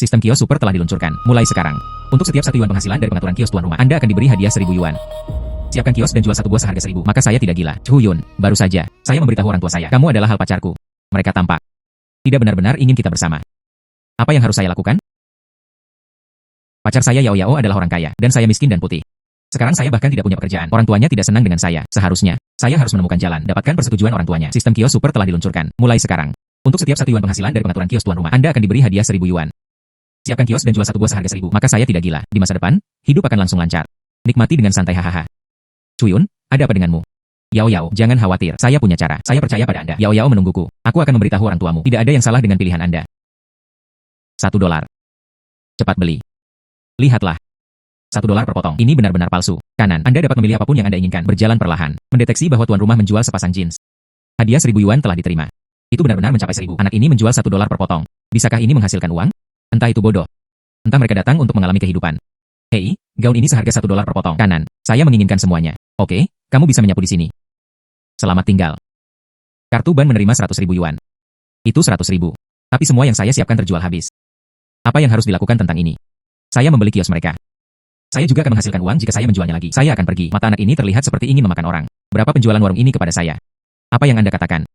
Sistem kios super telah diluncurkan, mulai sekarang. Untuk setiap 1 yuan penghasilan dari pengaturan kios tuan rumah, Anda akan diberi hadiah 1000 yuan. Siapkan kios dan jual satu buah seharga 1000. Maka saya tidak gila. Chu Yun, baru saja. Saya memberitahu orang tua saya, kamu adalah hal pacarku. Mereka tampak tidak benar-benar ingin kita bersama. Apa yang harus saya lakukan? Pacar saya Yao Yao adalah orang kaya, dan saya miskin dan putih. Sekarang saya bahkan tidak punya pekerjaan. Orang tuanya tidak senang dengan saya. Seharusnya, saya harus menemukan jalan, dapatkan persetujuan orang tuanya. Sistem kios super telah diluncurkan, mulai sekarang. Untuk setiap 1 yuan penghasilan dari pengaturan kios tuan rumah, Anda akan diberi hadiah 1000 yuan. Siapkan kios dan jual satu buah seharga 1000. Maka saya tidak gila. Di masa depan, hidup akan langsung lancar. Nikmati dengan santai hahaha. Cuyun, ada apa denganmu? Yao Yao, jangan khawatir. Saya punya cara. Saya percaya pada Anda. Yao Yao menungguku. Aku akan memberitahu orang tuamu. Tidak ada yang salah dengan pilihan Anda. $1. Cepat beli. Lihatlah. $1 per potong. Ini benar-benar palsu. Kanan, Anda dapat memilih apapun yang Anda inginkan. Berjalan perlahan. Mendeteksi bahwa tuan rumah menjual sepasang jeans. Hadiah 1000 yuan telah diterima. Itu benar-benar mencapai 1000. Anak ini menjual $1 per potong. Bisakah ini menghasilkan uang? Entah itu bodoh. Entah mereka datang untuk mengalami kehidupan. Hei, gaun ini seharga $1 per potong. Kanan, saya menginginkan semuanya. Oke, kamu bisa menyapu di sini. Selamat tinggal. Kartu ban menerima 100.000 yuan. Itu 100.000. Tapi semua yang saya siapkan terjual habis. Apa yang harus dilakukan tentang ini? Saya membeli kios mereka. Saya juga akan menghasilkan uang jika saya menjualnya lagi. Saya akan pergi. Mata anak ini terlihat seperti ingin memakan orang. Berapa penjualan warung ini kepada saya? Apa yang Anda katakan?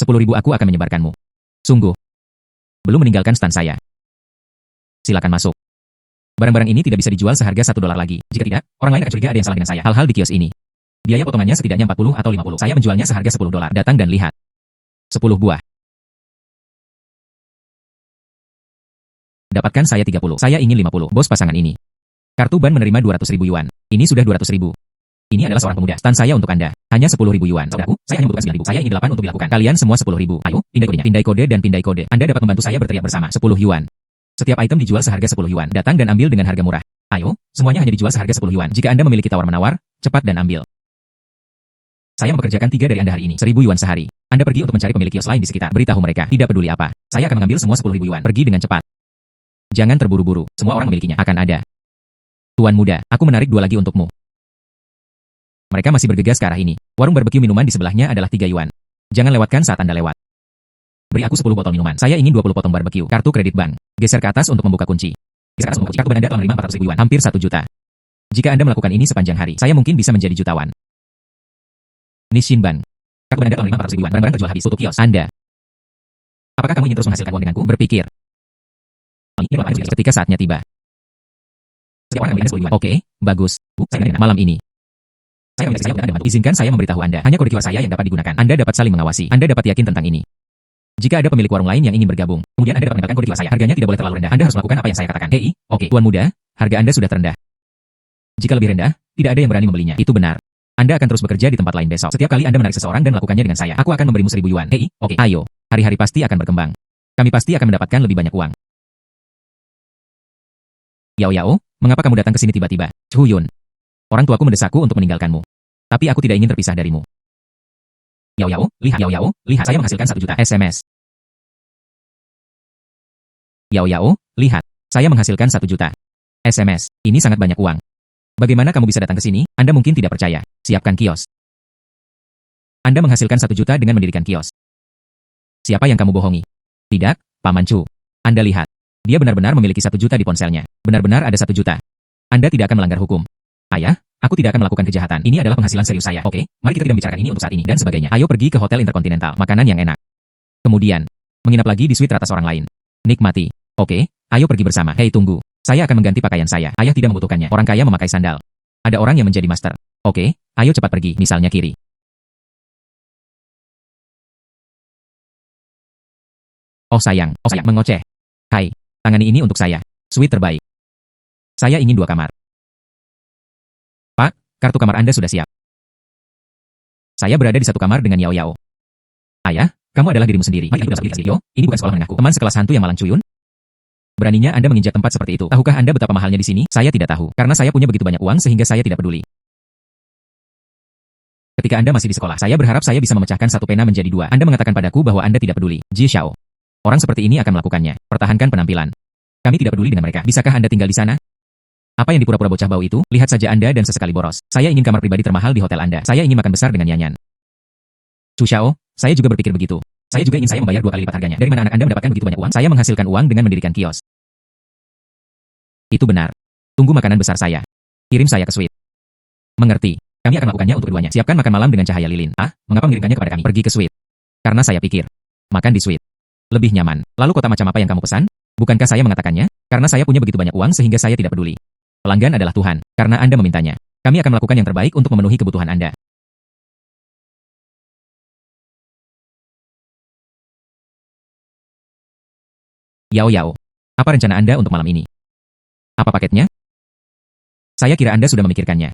10.000 aku akan menyebarkanmu. Sungguh. Belum meninggalkan stan saya. Silakan masuk. Barang-barang ini tidak bisa dijual seharga $1 lagi. Jika tidak, orang lain akan curiga ada yang salah dengan saya. Hal-hal di kios ini. Biaya potongannya setidaknya 40 atau 50. Saya menjualnya seharga $10. Datang dan lihat. 10 buah. Dapatkan saya 30. Saya ingin 50. Bos pasangan ini. Kartu ban menerima 200.000 yuan. Ini sudah 200.000. Ini adalah seorang pemuda. Stan saya untuk Anda. Hanya 10.000 yuan. Saudaraku, saya hanya membutuhkan 9.000. Saya ingin 8 untuk dilakukan. Kalian semua 10.000. Ayo, pindai kodenya. Pindai kode dan pindai kode. Anda dapat membantu saya berteriak bersama. 10 yuan. Setiap item dijual seharga 10 yuan. Datang dan ambil dengan harga murah. Ayo, semuanya hanya dijual seharga 10 yuan. Jika Anda memiliki tawar-menawar, cepat dan ambil. Saya mempekerjakan 3 dari Anda hari ini. 1000 yuan sehari. Anda pergi untuk mencari pemilik kios lain di sekitar. Beritahu mereka. Tidak peduli apa. Saya akan mengambil semua 10.000 yuan. Pergi dengan cepat. Jangan terburu-buru. Semua orang memilikinya. Akan ada. Tuan muda, aku menarik 2 lagi untukmu. Mereka masih bergegas ke arah ini. Warung barbeque minuman di sebelahnya adalah 3 yuan. Jangan lewatkan saat Anda lewat. Beri aku 10 botol minuman. Saya ingin 20 potong barbeque. Kartu kredit bank. Geser ke atas untuk membuka kunci. Geser ke atas untuk kunci. Kartu ban Anda telah menerima 400.000 yuan. Hampir 1 juta. Jika Anda melakukan ini sepanjang hari, saya mungkin bisa menjadi jutawan. Nishin Bank. Kartu ban Anda telah menerima 400.000 yuan. Barang-barang terjual habis. Tutup kios. Anda. Apakah kamu ingin terus menghasilkan uang denganku? Berpikir. Ketika saatnya tiba. Setiap orang memberikan 10 yuan. Oke, bagus. Malam ini. Saya membantu. Izinkan saya memberitahu Anda. Hanya kode QR saya yang dapat digunakan. Anda dapat saling mengawasi. Anda dapat yakin tentang ini. Jika ada pemilik warung lain yang ingin bergabung, kemudian Anda dapat menempelkan kode QR saya. Harganya tidak boleh terlalu rendah. Anda harus melakukan apa yang saya katakan. Hei, oke, tuan muda, harga Anda sudah terendah. Jika lebih rendah, tidak ada yang berani membelinya. Itu benar. Anda akan terus bekerja di tempat lain besok. Setiap kali Anda menarik seseorang dan melakukannya dengan saya, aku akan memberimu 1000 yuan. Hei, oke, ayo. Hari-hari pasti akan berkembang. Kami pasti akan mendapatkan lebih banyak uang. Yao Yao, mengapa kamu datang ke sini tiba-tiba? Chu Yun. Orang tuaku mendesakku untuk meninggalkanmu. Tapi aku tidak ingin terpisah darimu. Yao Yao, lihat. Yao Yao, lihat. Saya menghasilkan 1 juta SMS. Yao Yao, lihat. Saya menghasilkan 1 juta SMS. Ini sangat banyak uang. Bagaimana kamu bisa datang ke sini? Anda mungkin tidak percaya. Siapkan kios. Anda menghasilkan 1 juta dengan mendirikan kios. Siapa yang kamu bohongi? Tidak, Paman Chu. Anda lihat. Dia benar-benar memiliki 1 juta di ponselnya. Benar-benar ada 1 juta. Anda tidak akan melanggar hukum. Ayah, aku tidak akan melakukan kejahatan. Ini adalah penghasilan serius saya. Oke, mari kita tidak bicarakan ini untuk saat ini dan sebagainya. Ayo pergi ke hotel interkontinental. Makanan yang enak. Kemudian, menginap lagi di suite teratas orang lain. Nikmati. Oke, ayo pergi bersama. Hei, tunggu. Saya akan mengganti pakaian saya. Ayah tidak membutuhkannya. Orang kaya memakai sandal. Ada orang yang menjadi master. Oke, ayo cepat pergi. Misalnya kiri. Oh sayang, mengoceh. Hai. Tangani ini untuk saya. Suite terbaik. Saya ingin 2 kamar. Pak, kartu kamar Anda sudah siap. Saya berada di 1 kamar dengan Yao Yao. Ayah, kamu adalah dirimu sendiri. Yo, ini bukan sekolah menengahku. Teman sekelas hantu yang malang Cuyun. Beraninya Anda menginjak tempat seperti itu. Tahukah Anda betapa mahalnya di sini? Saya tidak tahu. Karena saya punya begitu banyak uang sehingga saya tidak peduli. Ketika Anda masih di sekolah, saya berharap saya bisa memecahkan 1 pena menjadi 2. Anda mengatakan padaku bahwa Anda tidak peduli. Ji Xiao. Orang seperti ini akan melakukannya. Pertahankan penampilan. Kami tidak peduli dengan mereka. Bisakah Anda tinggal di sana? Apa yang dipura-pura bocah bau itu? Lihat saja Anda dan sesekali boros. Saya ingin kamar pribadi termahal di hotel Anda. Saya ingin makan besar dengan nyanyan. Chu Xiao, saya juga berpikir begitu. Saya juga ingin saya membayar 2 kali lipat harganya. Dari mana anak Anda mendapatkan begitu banyak uang? Saya menghasilkan uang dengan mendirikan kios. Itu benar. Tunggu makanan besar saya. Kirim saya ke suite. Mengerti. Kami akan melakukannya untuk keduanya. Siapkan makan malam dengan cahaya lilin. Ah, mengapa mengirimkannya kepada kami? Pergi ke suite. Karena saya pikir, makan di suite lebih nyaman. Lalu kota macam apa yang kamu pesan? Bukankah saya mengatakannya? Karena saya punya begitu banyak uang sehingga saya tidak peduli. Pelanggan adalah Tuhan. Karena Anda memintanya. Kami akan melakukan yang terbaik untuk memenuhi kebutuhan Anda. Yao Yao. Apa rencana Anda untuk malam ini? Apa paketnya? Saya kira Anda sudah memikirkannya.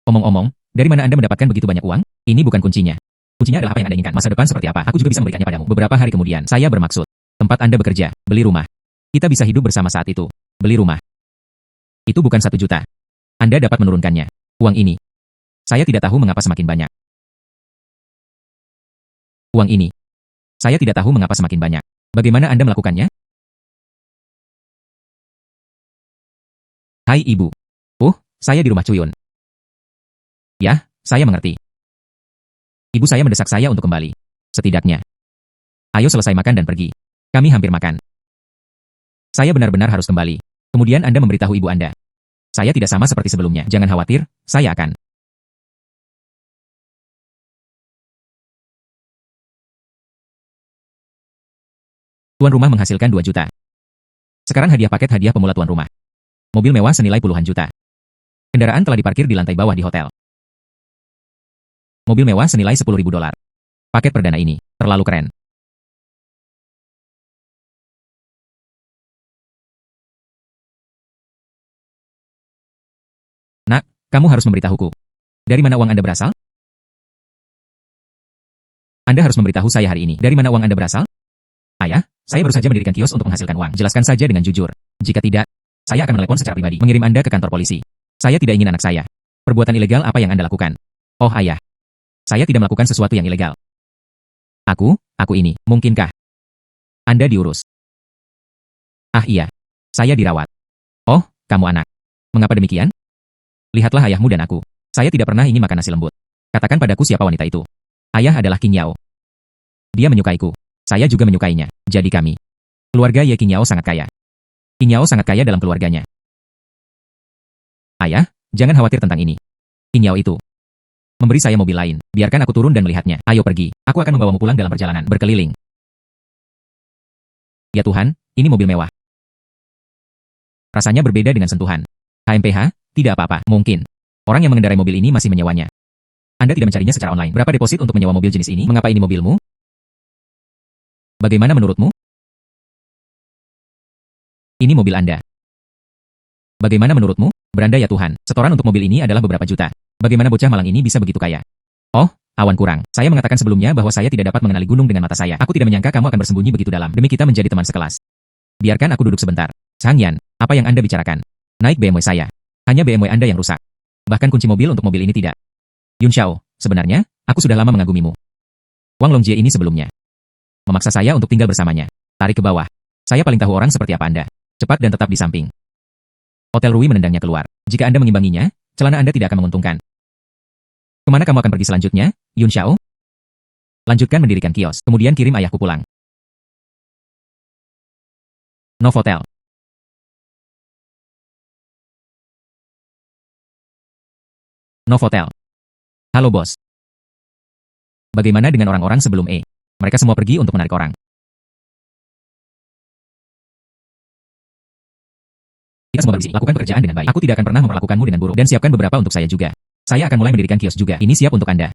Omong-omong, dari mana Anda mendapatkan begitu banyak uang? Ini bukan kuncinya. Kuncinya adalah apa yang Anda inginkan. Masa depan seperti apa? Aku juga bisa memberikannya padamu. Beberapa hari kemudian, saya bermaksud. Tempat Anda bekerja, beli rumah. Kita bisa hidup bersama saat itu. Beli rumah. Itu bukan 1 juta. Anda dapat menurunkannya. Uang ini. Saya tidak tahu mengapa semakin banyak. Uang ini. Saya tidak tahu mengapa semakin banyak. Bagaimana Anda melakukannya? Hai Ibu. Saya di rumah Cuyun. Ya, saya mengerti. Ibu saya mendesak saya untuk kembali. Setidaknya. Ayo selesai makan dan pergi. Kami hampir makan. Saya benar-benar harus kembali. Kemudian Anda memberitahu ibu Anda. Saya tidak sama seperti sebelumnya. Jangan khawatir, saya akan. Tuan rumah menghasilkan 2 juta. Sekarang hadiah paket hadiah pemula tuan rumah. Mobil mewah senilai puluhan juta. Kendaraan telah diparkir di lantai bawah di hotel. Mobil mewah senilai 10.000 dolar. Paket perdana ini terlalu keren. Nak, kamu harus memberitahuku. Dari mana uang Anda berasal? Anda harus memberitahu saya hari ini. Dari mana uang Anda berasal? Ayah, saya baru saja mendirikan kios untuk menghasilkan uang. Jelaskan saja dengan jujur. Jika tidak, saya akan menelepon secara pribadi, mengirim Anda ke kantor polisi. Saya tidak ingin anak saya. Perbuatan ilegal apa yang Anda lakukan? Oh ayah, saya tidak melakukan sesuatu yang ilegal. Aku ini, mungkinkah Anda diurus? Ah iya, saya dirawat. Oh, kamu anak. Mengapa demikian? Lihatlah ayahmu dan aku. Saya tidak pernah ingin makan nasi lembut. Katakan padaku siapa wanita itu. Ayah adalah Qin Yao. Dia menyukaiku. Saya juga menyukainya. Jadi kami. Keluarga Ye Qin Yao sangat kaya. Qin Yao sangat kaya dalam keluarganya. Ayah, jangan khawatir tentang ini. Qin Yao itu memberi saya mobil lain. Biarkan aku turun dan melihatnya. Ayo pergi. Aku akan membawamu pulang dalam perjalanan berkeliling. Ya Tuhan, ini mobil mewah. Rasanya berbeda dengan sentuhan. HMPH, tidak apa-apa. Mungkin. Orang yang mengendarai mobil ini masih menyewanya. Anda tidak mencarinya secara online. Berapa deposit untuk menyewa mobil jenis ini? Mengapa ini mobilmu? Bagaimana menurutmu? Ini mobil Anda. Bagaimana menurutmu? Beranda ya Tuhan. Setoran untuk mobil ini adalah beberapa juta. Bagaimana bocah malang ini bisa begitu kaya? Oh, awan kurang. Saya mengatakan sebelumnya bahwa saya tidak dapat mengenali gunung dengan mata saya. Aku tidak menyangka kamu akan bersembunyi begitu dalam. Demi kita menjadi teman sekelas. Biarkan aku duduk sebentar. Sang Yan, apa yang Anda bicarakan? Naik BMW saya. Hanya BMW Anda yang rusak. Bahkan kunci mobil untuk mobil ini tidak. Yun Xiao, sebenarnya, aku sudah lama mengagumimu. Wang Longjie ini sebelumnya memaksa saya untuk tinggal bersamanya. Tarik ke bawah. Saya paling tahu orang seperti apa Anda. Cepat dan tetap di samping. Hotel Rui menendangnya keluar. Jika Anda mengimbanginya, celana Anda tidak akan menguntungkan. Kemana kamu akan pergi selanjutnya, Yun Xiao? Lanjutkan mendirikan kios, kemudian kirim ayahku pulang. Novotel. Novotel. Halo bos. Bagaimana dengan orang-orang sebelum E? Mereka semua pergi untuk menarik orang. Kita semua berisi, lakukan pekerjaan dengan baik. Aku tidak akan pernah memperlakukanmu dengan buruk. Dan siapkan beberapa untuk saya juga. Saya akan mulai mendirikan kios juga. Ini siap untuk Anda.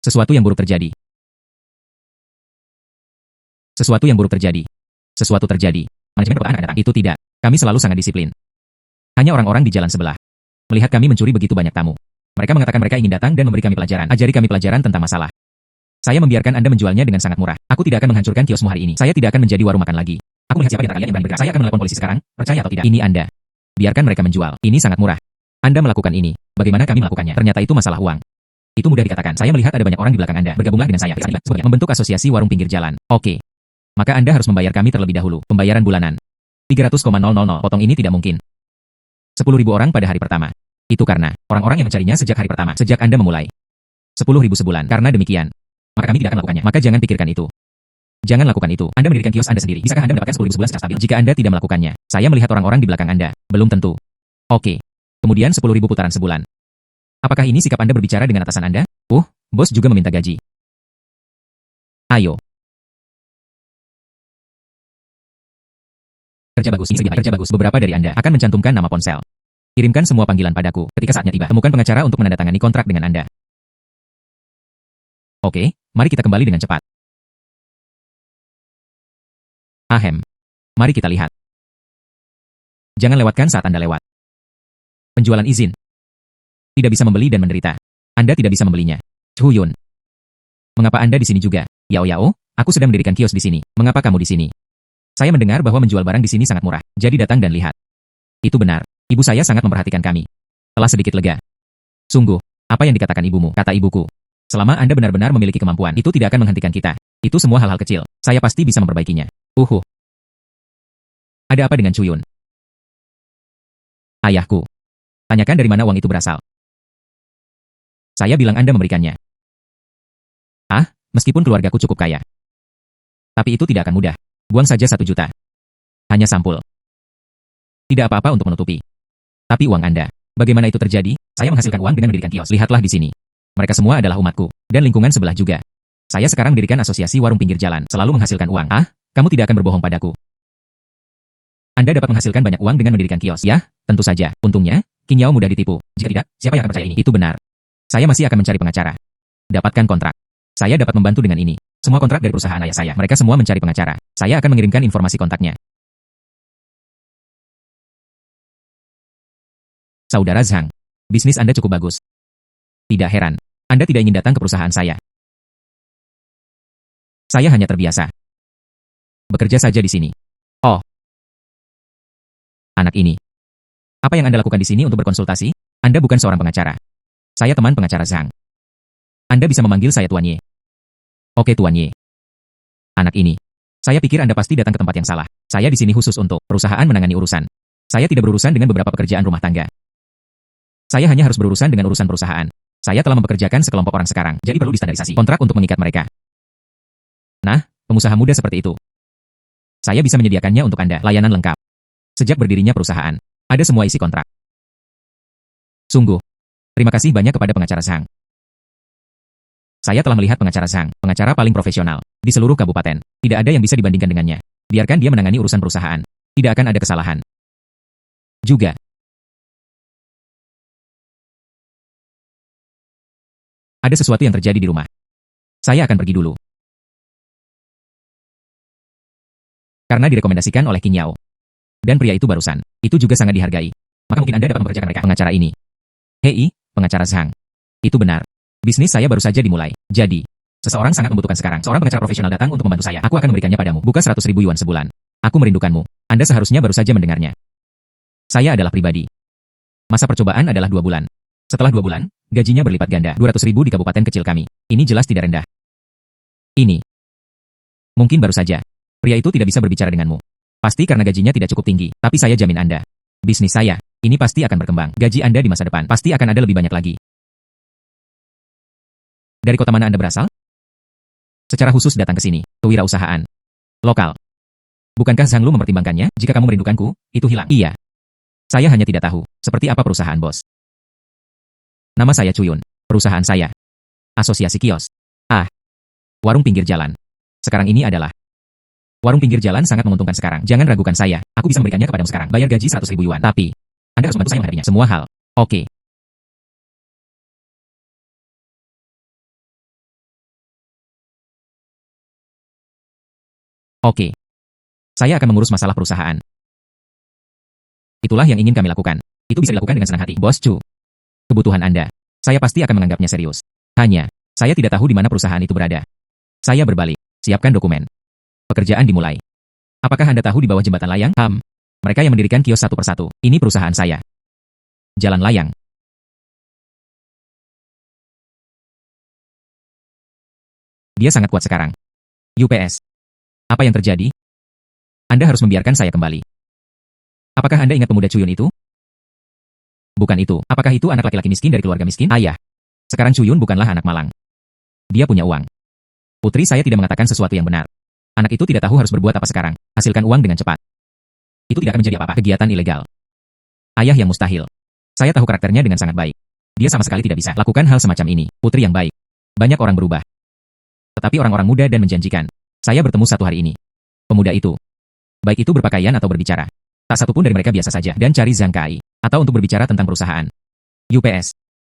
Sesuatu yang buruk terjadi. Sesuatu yang buruk terjadi. Sesuatu terjadi. Manajemen pertahanan akan datang. Itu tidak. Kami selalu sangat disiplin. Hanya orang-orang di jalan sebelah melihat kami mencuri begitu banyak tamu. Mereka mengatakan mereka ingin datang dan memberi kami pelajaran. Ajari kami pelajaran tentang masalah. Saya membiarkan Anda menjualnya dengan sangat murah. Aku tidak akan menghancurkan kiosmu hari ini. Saya tidak akan menjadi warung makan lagi. Aku melihat siapa di antara kalian yang berani bergerak. Saya akan menelepon polisi sekarang. Percaya atau tidak? Ini Anda. Biarkan mereka menjual. Ini sangat murah. Anda melakukan ini. Bagaimana kami melakukannya? Ternyata itu masalah uang. Itu mudah dikatakan. Saya melihat ada banyak orang di belakang Anda. Bergabunglah dengan saya. Membentuk asosiasi warung pinggir jalan. Oke. Maka Anda harus membayar kami terlebih dahulu. Pembayaran bulanan. 300,000. Potong ini tidak mungkin. 10.000 orang pada hari pertama. Itu karena orang-orang yang mencarinya sejak hari pertama. Sejak Anda memulai. 10.000 sebulan. Karena demikian, maka kami tidak akan melakukannya. Maka jangan pikirkan itu. Jangan lakukan itu. Anda mendirikan kios Anda sendiri. Bisakah Anda mendapatkan 10.000 sebulan secara stabil? Jika Anda tidak melakukannya, saya melihat orang-orang di belakang Anda. Belum tentu. Oke. Kemudian 10.000 putaran sebulan. Apakah ini sikap Anda berbicara dengan atasan Anda? Bos juga meminta gaji. Ayo. Kerja bagus. Ini kerja bagus. Beberapa dari Anda akan mencantumkan nama ponsel. Kirimkan semua panggilan padaku. Ketika saatnya tiba, temukan pengacara untuk menandatangani kontrak dengan Anda. Oke, mari kita kembali dengan cepat. Ahem. Mari kita lihat. Jangan lewatkan saat Anda lewat. Penjualan izin. Tidak bisa membeli dan menderita. Anda tidak bisa membelinya. Chuyun. Mengapa Anda di sini juga? Yao, aku sedang mendirikan kios di sini. Mengapa kamu di sini? Saya mendengar bahwa menjual barang di sini sangat murah. Jadi datang dan lihat. Itu benar. Ibu saya sangat memperhatikan kami. Telah sedikit lega. Sungguh, apa yang dikatakan ibumu, kata ibuku. Selama Anda benar-benar memiliki kemampuan, itu tidak akan menghentikan kita. Itu semua hal-hal kecil. Saya pasti bisa memperbaikinya. Ada apa dengan Chuyun? Ayahku. Tanyakan dari mana uang itu berasal. Saya bilang Anda memberikannya. Meskipun keluargaku cukup kaya. Tapi itu tidak akan mudah. Buang saja 1 juta. Hanya sampul. Tidak apa-apa untuk menutupi. Tapi uang Anda. Bagaimana itu terjadi? Saya menghasilkan uang dengan mendirikan kios. Lihatlah di sini. Mereka semua adalah umatku. Dan lingkungan sebelah juga. Saya sekarang mendirikan asosiasi warung pinggir jalan. Selalu menghasilkan uang. Kamu tidak akan berbohong padaku. Anda dapat menghasilkan banyak uang dengan mendirikan kios. Ya, tentu saja. Untungnya, Qin Yao mudah ditipu. Jika tidak, siapa yang akan percaya ini? Itu benar. Saya masih akan mencari pengacara. Dapatkan kontrak. Saya dapat membantu dengan ini. Semua kontrak dari perusahaan ayah saya. Mereka semua mencari pengacara. Saya akan mengirimkan informasi kontaknya. Saudara Zhang, bisnis Anda cukup bagus. Tidak heran. Anda tidak ingin datang ke perusahaan saya. Saya hanya terbiasa. Bekerja saja di sini. Anak ini. Apa yang Anda lakukan di sini untuk berkonsultasi? Anda bukan seorang pengacara. Saya teman pengacara Zhang. Anda bisa memanggil saya Tuan Ye. Oke Tuan Ye. Anak ini. Saya pikir Anda pasti datang ke tempat yang salah. Saya di sini khusus untuk perusahaan menangani urusan. Saya tidak berurusan dengan beberapa pekerjaan rumah tangga. Saya hanya harus berurusan dengan urusan perusahaan. Saya telah mempekerjakan sekelompok orang sekarang, jadi perlu distandarisasi kontrak untuk mengikat mereka. Nah, pengusaha muda seperti itu. Saya bisa menyediakannya untuk Anda, layanan lengkap. Sejak berdirinya perusahaan, ada semua isi kontrak. Sungguh. Terima kasih banyak kepada pengacara Zhang. Saya telah melihat pengacara Zhang, pengacara paling profesional di seluruh kabupaten. Tidak ada yang bisa dibandingkan dengannya. Biarkan dia menangani urusan perusahaan. Tidak akan ada kesalahan. Juga. Ada sesuatu yang terjadi di rumah. Saya akan pergi dulu. Karena direkomendasikan oleh Qin Yao. Dan pria itu barusan. Itu juga sangat dihargai. Maka mungkin Anda dapat mempekerjakan mereka. Pengacara ini. Hei, pengacara Zhang. Itu benar. Bisnis saya baru saja dimulai. Jadi, seseorang sangat membutuhkan sekarang. Seorang pengacara profesional datang untuk membantu saya. Aku akan memberikannya padamu. Buka 100.000 yuan sebulan. Aku merindukanmu. Anda seharusnya baru saja mendengarnya. Saya adalah pribadi. Masa percobaan adalah 2 bulan. Setelah 2 bulan, gajinya berlipat ganda. 200.000 di kabupaten kecil kami. Ini jelas tidak rendah. Ini. Mungkin baru saja. Pria itu tidak bisa berbicara denganmu. Pasti karena gajinya tidak cukup tinggi. Tapi saya jamin Anda. Bisnis saya, ini pasti akan berkembang. Gaji Anda di masa depan pasti akan ada lebih banyak lagi. Dari kota mana Anda berasal? Secara khusus datang ke sini. Kewirausahaan. Lokal. Bukankah Zhang Lu mempertimbangkannya? Jika kamu merindukanku, itu hilang. Iya. Saya hanya tidak tahu, seperti apa perusahaan bos. Nama saya Chuyun. Perusahaan saya. Asosiasi kios. Warung pinggir jalan. Sekarang ini adalah. Warung pinggir jalan sangat menguntungkan sekarang. Jangan ragukan saya. Aku bisa memberikannya kepadamu sekarang. Bayar gaji 100.000 yuan. Tapi, Anda harus membantu saya menghadapinya. Semua hal. Oke. Oke. Saya akan mengurus masalah perusahaan. Itulah yang ingin kami lakukan. Itu bisa dilakukan dengan senang hati. Bos Chu. Kebutuhan Anda. Saya pasti akan menganggapnya serius. Hanya, saya tidak tahu di mana perusahaan itu berada. Saya berbalik. Siapkan dokumen. Pekerjaan dimulai. Apakah Anda tahu di bawah jembatan layang? Mereka yang mendirikan kios satu persatu. Ini perusahaan saya. Jalan layang. Dia sangat kuat sekarang. UPS. Apa yang terjadi? Anda harus membiarkan saya kembali. Apakah Anda ingat pemuda Chuyun itu? Bukan itu. Apakah itu anak laki-laki miskin dari keluarga miskin? Ayah. Sekarang Chuyun bukanlah anak malang. Dia punya uang. Putri saya tidak mengatakan sesuatu yang benar. Anak itu tidak tahu harus berbuat apa sekarang. Hasilkan uang dengan cepat. Itu tidak akan menjadi apa-apa. Kegiatan ilegal. Ayah yang mustahil. Saya tahu karakternya dengan sangat baik. Dia sama sekali tidak bisa lakukan hal semacam ini. Putri yang baik. Banyak orang berubah. Tetapi orang-orang muda dan menjanjikan. Saya bertemu satu hari ini. Pemuda itu. Baik itu berpakaian atau berbicara. Tak satu pun dari mereka biasa saja dan cari Zhang Kai. Atau untuk berbicara tentang perusahaan. UPS.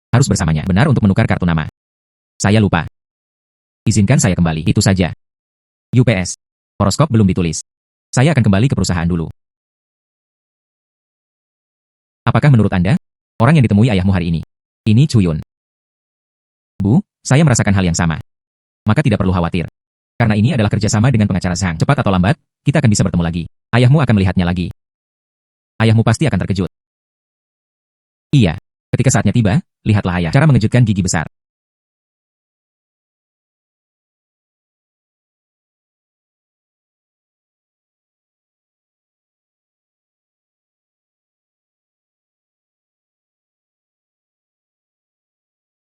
Harus bersamanya. Benar untuk menukar kartu nama. Saya lupa. Izinkan saya kembali. Itu saja. UPS. Horoskop belum ditulis. Saya akan kembali ke perusahaan dulu. Apakah menurut Anda? Orang yang ditemui ayahmu hari ini. Ini Chuyun. Bu, saya merasakan hal yang sama. Maka tidak perlu khawatir. Karena ini adalah kerjasama dengan pengacara Zhang. Cepat atau lambat, kita akan bisa bertemu lagi. Ayahmu akan melihatnya lagi. Ayahmu pasti akan terkejut. Iya. Ketika saatnya tiba, lihatlah ayah. Cara mengejutkan gigi besar.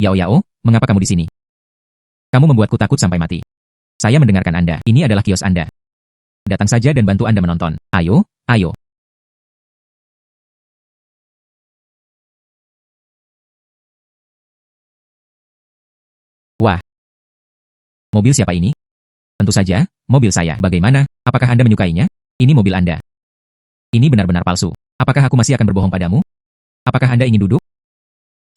Yao Yao, mengapa kamu di sini? Kamu membuatku takut sampai mati. Saya mendengarkan Anda. Ini adalah kios Anda. Datang saja dan bantu Anda menonton. Ayo, ayo. Wah. Mobil siapa ini? Tentu saja, mobil saya. Bagaimana? Apakah Anda menyukainya? Ini mobil Anda. Ini benar-benar palsu. Apakah aku masih akan berbohong padamu? Apakah Anda ingin duduk?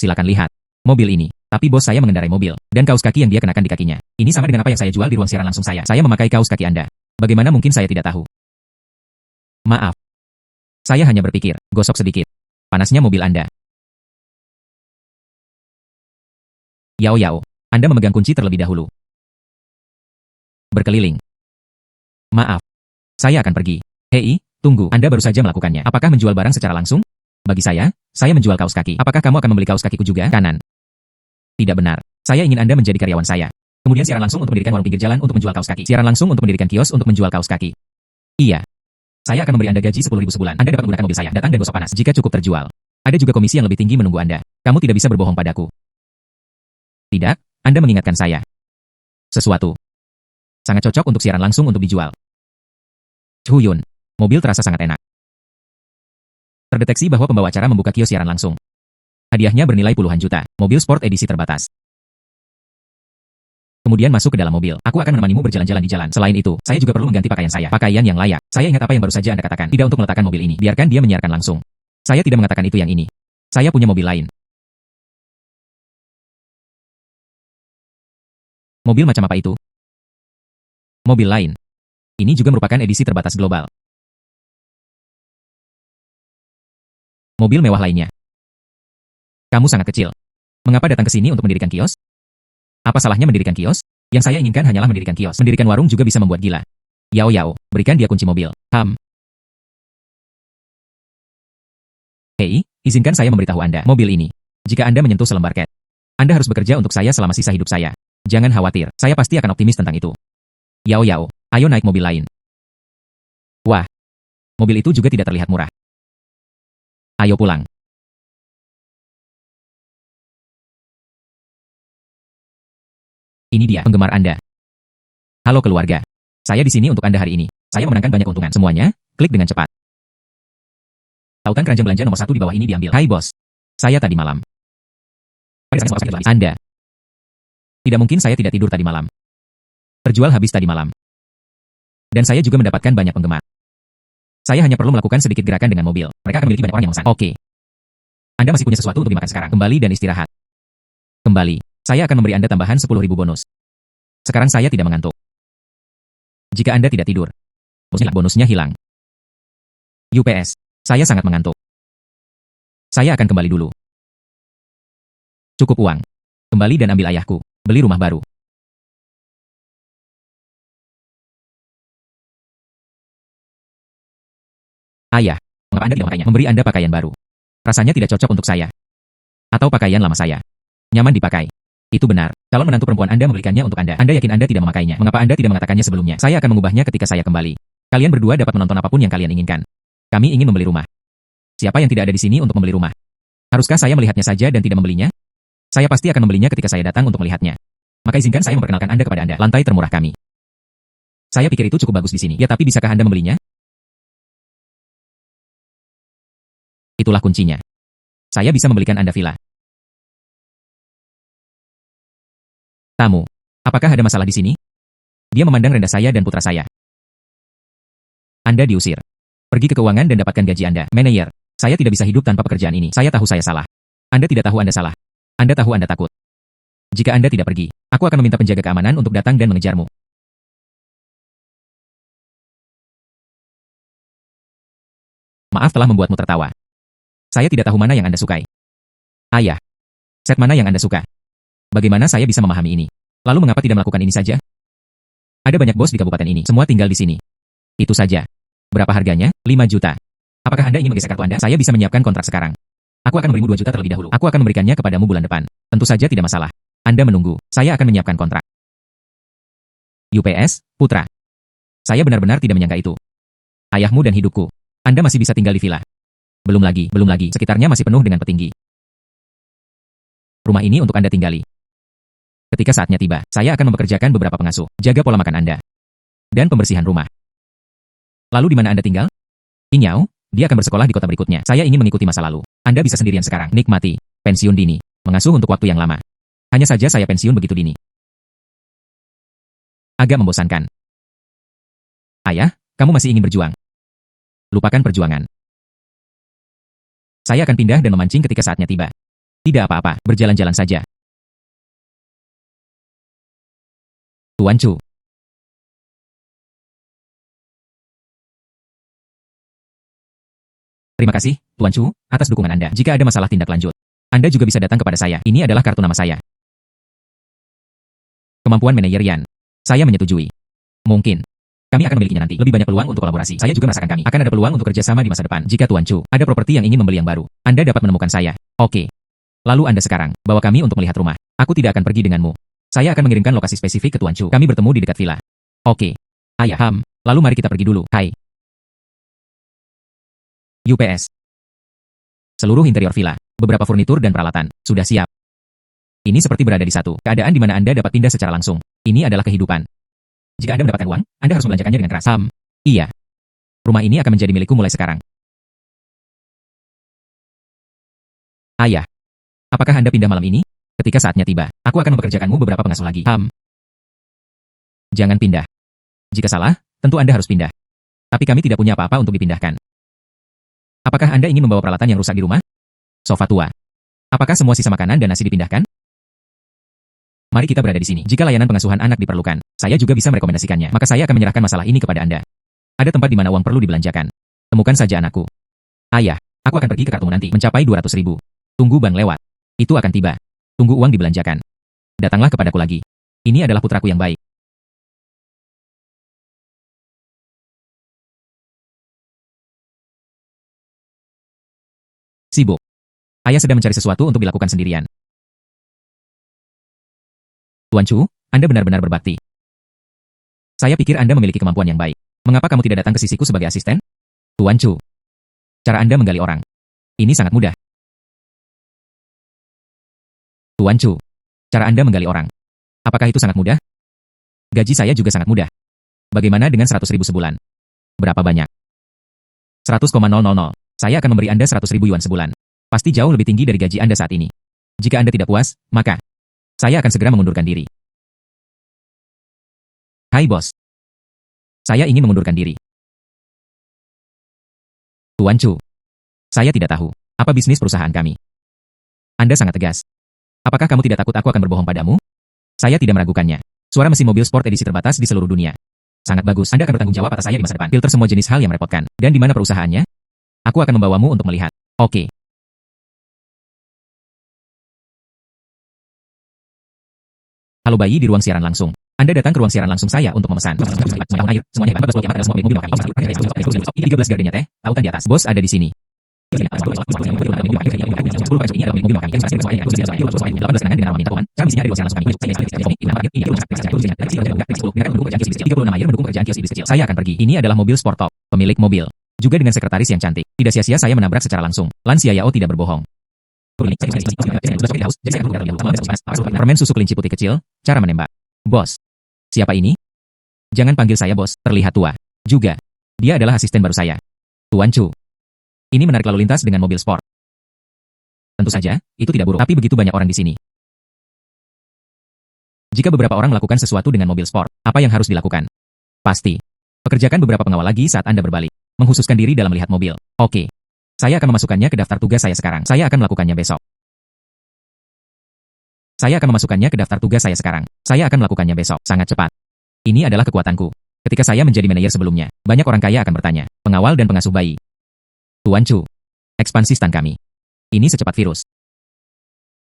Silakan lihat. Mobil ini. Tapi bos saya mengendarai mobil. Dan kaos kaki yang dia kenakan di kakinya. Ini sama dengan apa yang saya jual di ruang siaran langsung saya. Saya memakai kaos kaki Anda. Bagaimana mungkin saya tidak tahu? Maaf. Saya hanya berpikir, gosok sedikit. Panasnya mobil Anda. Yao Yao, Anda memegang kunci terlebih dahulu. Berkeliling. Maaf. Saya akan pergi. Hei, tunggu. Anda baru saja melakukannya. Apakah menjual barang secara langsung? Bagi saya menjual kaos kaki. Apakah kamu akan membeli kaos kakiku juga? Kanan. Tidak benar. Saya ingin Anda menjadi karyawan saya. Kemudian siaran langsung untuk mendirikan warung pinggir jalan untuk menjual kaos kaki. Siaran langsung untuk mendirikan kios untuk menjual kaos kaki. Iya. Saya akan memberi Anda gaji 10.000 sebulan. Anda dapat menggunakan mobil saya. Datang dan gosok panas. Jika cukup terjual. Ada juga komisi yang lebih tinggi menunggu Anda. Kamu tidak bisa berbohong padaku. Tidak, Anda mengingatkan saya. Sesuatu. Sangat cocok untuk siaran langsung untuk dijual. Chuyun. Mobil terasa sangat enak. Terdeteksi bahwa pembawa acara membuka kios siaran langsung. Hadiahnya bernilai puluhan juta. Mobil sport edisi terbatas. Kemudian masuk ke dalam mobil. Aku akan menemanimu berjalan-jalan di jalan. Selain itu, saya juga perlu mengganti pakaian saya. Pakaian yang layak. Saya ingat apa yang baru saja Anda katakan. Tidak untuk meletakkan mobil ini. Biarkan dia menyiarkan langsung. Saya tidak mengatakan itu yang ini. Saya punya mobil lain. Mobil macam apa itu? Mobil lain. Ini juga merupakan edisi terbatas global. Mobil mewah lainnya. Kamu sangat kecil. Mengapa datang ke sini untuk mendirikan kios? Apa salahnya mendirikan kios? Yang saya inginkan hanyalah mendirikan kios. Mendirikan warung juga bisa membuat gila. Yao Yao, berikan dia kunci mobil. Hei, izinkan saya memberitahu Anda. Mobil ini. Jika Anda menyentuh selembar cat, Anda harus bekerja untuk saya selama sisa hidup saya. Jangan khawatir, saya pasti akan optimis tentang itu. Yao Yao, ayo naik mobil lain. Wah, mobil itu juga tidak terlihat murah. Ayo pulang. Ini dia, penggemar Anda. Halo keluarga. Saya di sini untuk Anda hari ini. Saya memenangkan banyak keuntungan. Semuanya, klik dengan cepat. Tautan keranjang belanja nomor 1 di bawah ini diambil. Hai bos. Saya tadi malam. Anda. Tidak mungkin saya tidak tidur tadi malam. Terjual habis tadi malam. Dan saya juga mendapatkan banyak penggemar. Saya hanya perlu melakukan sedikit gerakan dengan mobil. Mereka akan memiliki banyak orang yang memesan. Oke. Anda masih punya sesuatu untuk dimakan sekarang. Kembali dan istirahat. Kembali. Saya akan memberi Anda tambahan 10.000 bonus. Sekarang saya tidak mengantuk. Jika Anda tidak tidur, bonusnya hilang. UPS. Saya sangat mengantuk. Saya akan kembali dulu. Cukup uang. Kembali dan ambil ayahku. Beli rumah baru. Ayah, mengapa Anda tidak memakainya? Memberi Anda pakaian baru. Rasanya tidak cocok untuk saya. Atau pakaian lama saya. Nyaman dipakai. Itu benar. Calon menantu perempuan Anda membelikannya untuk Anda. Anda yakin Anda tidak memakainya? Mengapa Anda tidak mengatakannya sebelumnya? Saya akan mengubahnya ketika saya kembali. Kalian berdua dapat menonton apapun yang kalian inginkan. Kami ingin membeli rumah. Siapa yang tidak ada di sini untuk membeli rumah? Haruskah saya melihatnya saja dan tidak membelinya? Saya pasti akan membelinya ketika saya datang untuk melihatnya. Maka izinkan saya memperkenalkan Anda kepada Anda. Lantai termurah kami. Saya pikir itu cukup bagus di sini. Ya tapi bisakah Anda membelinya? Itulah kuncinya. Saya bisa membelikan Anda villa. Tamu, apakah ada masalah di sini? Dia memandang rendah saya dan putra saya. Anda diusir. Pergi ke keuangan dan dapatkan gaji Anda. Manajer, saya tidak bisa hidup tanpa pekerjaan ini. Saya tahu saya salah. Anda tidak tahu Anda salah. Anda tahu Anda takut. Jika Anda tidak pergi, aku akan meminta penjaga keamanan untuk datang dan mengejarmu. Maaf telah membuatmu tertawa. Saya tidak tahu mana yang Anda sukai. Ayah, set mana yang Anda suka? Bagaimana saya bisa memahami ini? Lalu mengapa tidak melakukan ini saja? Ada banyak bos di kabupaten ini, semua tinggal di sini. Itu saja. Berapa harganya? 5 juta. Apakah Anda ingin menggeser kartu Anda? Saya bisa menyiapkan kontrak sekarang. Aku akan memberimu 2 juta terlebih dahulu. Aku akan memberikannya kepadamu bulan depan. Tentu saja tidak masalah. Anda menunggu, saya akan menyiapkan kontrak. UPS, Putra. Saya benar-benar tidak menyangka itu. Ayahmu dan hidupku. Anda masih bisa tinggal di villa. Belum lagi, sekitarnya masih penuh dengan petinggi. Rumah ini untuk Anda tinggali. Ketika saatnya tiba, saya akan mempekerjakan beberapa pengasuh, jaga pola makan Anda, dan pembersihan rumah. Lalu di mana Anda tinggal? Inyao, dia akan bersekolah di kota berikutnya. Saya ingin mengikuti masa lalu. Anda bisa sendirian sekarang. Nikmati. Pensiun dini. Mengasuh untuk waktu yang lama. Hanya saja saya pensiun begitu dini. Agak membosankan. Ayah, kamu masih ingin berjuang? Lupakan perjuangan. Saya akan pindah dan memancing ketika saatnya tiba. Tidak apa-apa, berjalan-jalan saja. Tuan Chu. Terima kasih, Tuan Chu, atas dukungan Anda. Jika ada masalah tindak lanjut, Anda juga bisa datang kepada saya. Ini adalah kartu nama saya. Kemampuan manajerian. Saya menyetujui. Mungkin. Kami akan memilikinya nanti. Lebih banyak peluang untuk kolaborasi. Saya juga merasakan kami akan ada peluang untuk kerjasama di masa depan. Jika Tuan Chu ada properti yang ingin membeli yang baru, Anda dapat menemukan saya. Oke. Lalu Anda sekarang, bawa kami untuk melihat rumah. Aku tidak akan pergi denganmu. Saya akan mengirimkan lokasi spesifik ke Tuan Chu. Kami bertemu di dekat villa. Oke. Ayah, lalu mari kita pergi dulu. Hai. UPS. Seluruh interior villa, beberapa furnitur dan peralatan, sudah siap. Ini seperti berada di satu keadaan di mana Anda dapat pindah secara langsung. Ini adalah kehidupan. Jika Anda mendapatkan uang, Anda harus membelanjakannya dengan keras. Iya. Rumah ini akan menjadi milikku mulai sekarang. Ayah. Apakah Anda pindah malam ini? Ketika saatnya tiba, aku akan mempekerjakanmu beberapa pengasuh lagi. Jangan pindah. Jika salah, tentu Anda harus pindah. Tapi kami tidak punya apa-apa untuk dipindahkan. Apakah Anda ingin membawa peralatan yang rusak di rumah? Sofa tua. Apakah semua sisa makanan dan nasi dipindahkan? Mari kita berada di sini. Jika layanan pengasuhan anak diperlukan, saya juga bisa merekomendasikannya. Maka saya akan menyerahkan masalah ini kepada Anda. Ada tempat di mana uang perlu dibelanjakan. Temukan saja anakku. Ayah, aku akan pergi ke kartumu nanti. Mencapai 200.000. Tunggu bank lewat. Itu akan tiba. Tunggu uang dibelanjakan. Datanglah kepadaku lagi. Ini adalah putraku yang baik. Sibuk. Ayah sedang mencari sesuatu untuk dilakukan sendirian. Tuan Chu, Anda benar-benar berbakti. Saya pikir Anda memiliki kemampuan yang baik. Mengapa kamu tidak datang ke sisiku sebagai asisten? Tuan Chu. Cara Anda menggali orang. Ini sangat mudah. Tuan Chu. Cara Anda menggali orang. Apakah itu sangat mudah? Gaji saya juga sangat mudah. Bagaimana dengan 100.000 sebulan? Berapa banyak? 100,000. Saya akan memberi Anda 100.000 yuan sebulan. Pasti jauh lebih tinggi dari gaji Anda saat ini. Jika Anda tidak puas, maka saya akan segera mengundurkan diri. Hai bos. Saya ingin mengundurkan diri. Tuan Chu. Saya tidak tahu apa bisnis perusahaan kami. Anda sangat tegas. Apakah kamu tidak takut aku akan berbohong padamu? Saya tidak meragukannya. Suara mesin mobil sport edisi terbatas di seluruh dunia. Sangat bagus. Anda akan bertanggung jawab atas saya di masa depan. Filter semua jenis hal yang merepotkan. Dan di mana perusahaannya? Aku akan membawamu untuk melihat. Oke. Halo bayi di ruang siaran langsung. Anda datang ke ruang siaran langsung saya untuk memesan. Air, semuanya hebat. Bebas adalah semua mobil makan. Ini 13 gardenia teh, tautan di atas. Bos ada di sini. Saya akan pergi. Ini adalah mobil sport top, pemilik mobil. Juga dengan sekretaris yang cantik. Tidak sia-sia saya menabrak secara langsung. Lansia Yao tidak berbohong. Permen susu kelinci putih kecil, cara menembak. Bos. Siapa ini? Jangan panggil saya bos, terlihat tua. Juga. Dia adalah asisten baru saya. Tuan Chu. Ini menarik lalu lintas dengan mobil sport. Tentu saja, itu tidak buruk. Tapi begitu banyak orang di sini. Jika beberapa orang melakukan sesuatu dengan mobil sport, apa yang harus dilakukan? Pasti. Pekerjakan beberapa pengawal lagi saat Anda berbalik. Menghususkan diri dalam melihat mobil. Oke. Saya akan memasukkannya ke daftar tugas saya sekarang. Saya akan melakukannya besok. Saya akan memasukkannya ke daftar tugas saya sekarang. Saya akan melakukannya besok. Sangat cepat. Ini adalah kekuatanku. Ketika saya menjadi manajer sebelumnya, banyak orang kaya akan bertanya, pengawal dan pengasuh bayi. Tuan Chu. Ekspansi stan kami. Ini secepat virus.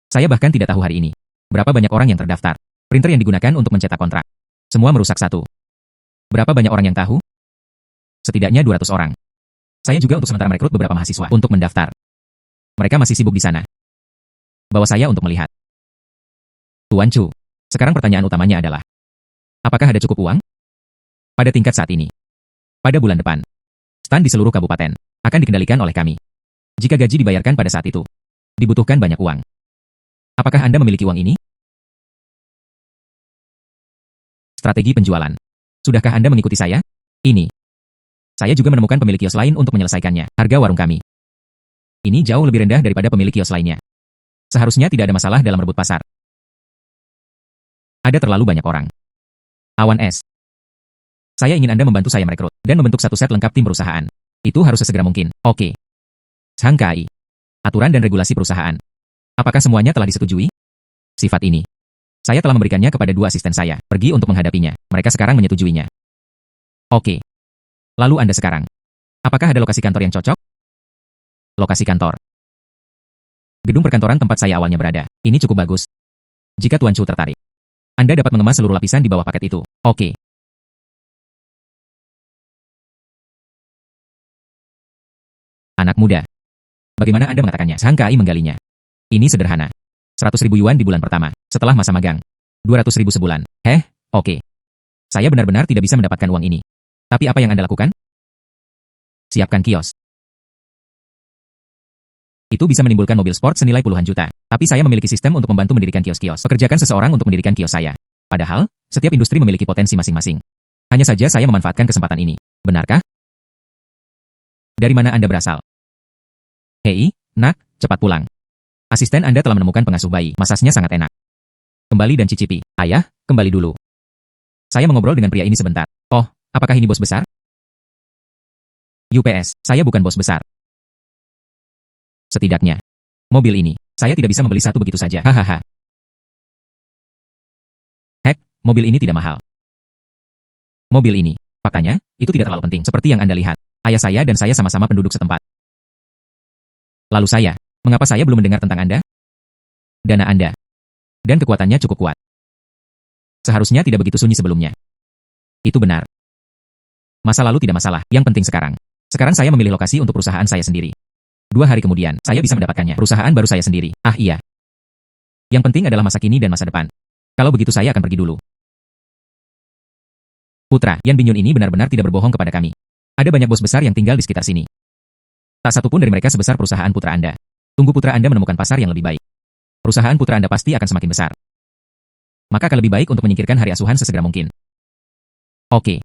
Saya bahkan tidak tahu hari ini. Berapa banyak orang yang terdaftar. Printer yang digunakan untuk mencetak kontrak. Semua merusak satu. Berapa banyak orang yang tahu? Setidaknya 200 orang. Saya juga untuk sementara merekrut beberapa mahasiswa untuk mendaftar. Mereka masih sibuk di sana. Bawa saya untuk melihat. Tuan Chu, sekarang pertanyaan utamanya adalah, apakah ada cukup uang? Pada tingkat saat ini. Pada bulan depan. Stan di seluruh kabupaten akan dikendalikan oleh kami. Jika gaji dibayarkan pada saat itu, dibutuhkan banyak uang. Apakah Anda memiliki uang ini? Strategi penjualan. Sudahkah Anda mengikuti saya? Ini. Saya juga menemukan pemilik kios lain untuk menyelesaikannya. Harga warung kami. Ini jauh lebih rendah daripada pemilik kios lainnya. Seharusnya tidak ada masalah dalam rebut pasar. Ada terlalu banyak orang. Awan S. Saya ingin Anda membantu saya merekrut dan membentuk satu set lengkap tim perusahaan. Itu harus sesegera mungkin. Oke. Shanghai. Aturan dan regulasi perusahaan. Apakah semuanya telah disetujui? Sifat ini. Saya telah memberikannya kepada 2 asisten saya, pergi untuk menghadapinya. Mereka sekarang menyetujuinya. Oke. Lalu Anda sekarang. Apakah ada lokasi kantor yang cocok? Lokasi kantor. Gedung perkantoran tempat saya awalnya berada. Ini cukup bagus. Jika Tuan Chu tertarik, Anda dapat mengemas seluruh lapisan di bawah paket itu. Oke. Anak muda. Bagaimana Anda mengatakannya? Shanghai menggalinya. Ini sederhana. 100.000 yuan di bulan pertama, setelah masa magang. 200.000 sebulan. Oke. Saya benar-benar tidak bisa mendapatkan uang ini. Tapi apa yang Anda lakukan? Siapkan kios. Itu bisa menimbulkan mobil sport senilai puluhan juta. Tapi saya memiliki sistem untuk membantu mendirikan kios-kios. Pekerjakan seseorang untuk mendirikan kios saya. Padahal, setiap industri memiliki potensi masing-masing. Hanya saja saya memanfaatkan kesempatan ini. Benarkah? Dari mana Anda berasal? Hei, nak, cepat pulang. Asisten Anda telah menemukan pengasuh bayi. Masasnya sangat enak. Kembali dan cicipi. Ayah, kembali dulu. Saya mengobrol dengan pria ini sebentar. Oh, apakah ini bos besar? UPS, saya bukan bos besar. Setidaknya. Mobil ini, saya tidak bisa membeli satu begitu saja. Hahaha. Mobil ini tidak mahal. Mobil ini, faktanya, itu tidak terlalu penting. Seperti yang Anda lihat, ayah saya dan saya sama-sama penduduk setempat. Lalu saya, mengapa saya belum mendengar tentang Anda? Dana Anda. Dan kekuatannya cukup kuat. Seharusnya tidak begitu sunyi sebelumnya. Itu benar. Masa lalu tidak masalah, yang penting sekarang. Sekarang saya memilih lokasi untuk perusahaan saya sendiri. 2 hari kemudian, saya bisa mendapatkannya. Perusahaan baru saya sendiri. Ah iya. Yang penting adalah masa kini dan masa depan. Kalau begitu saya akan pergi dulu. Putra, Yan Binyun ini benar-benar tidak berbohong kepada kami. Ada banyak bos besar yang tinggal di sekitar sini. Tak satu pun dari mereka sebesar perusahaan putra Anda. Tunggu putra Anda menemukan pasar yang lebih baik. Perusahaan putra Anda pasti akan semakin besar. Maka akan lebih baik untuk menyingkirkan hari asuhan sesegera mungkin. Oke.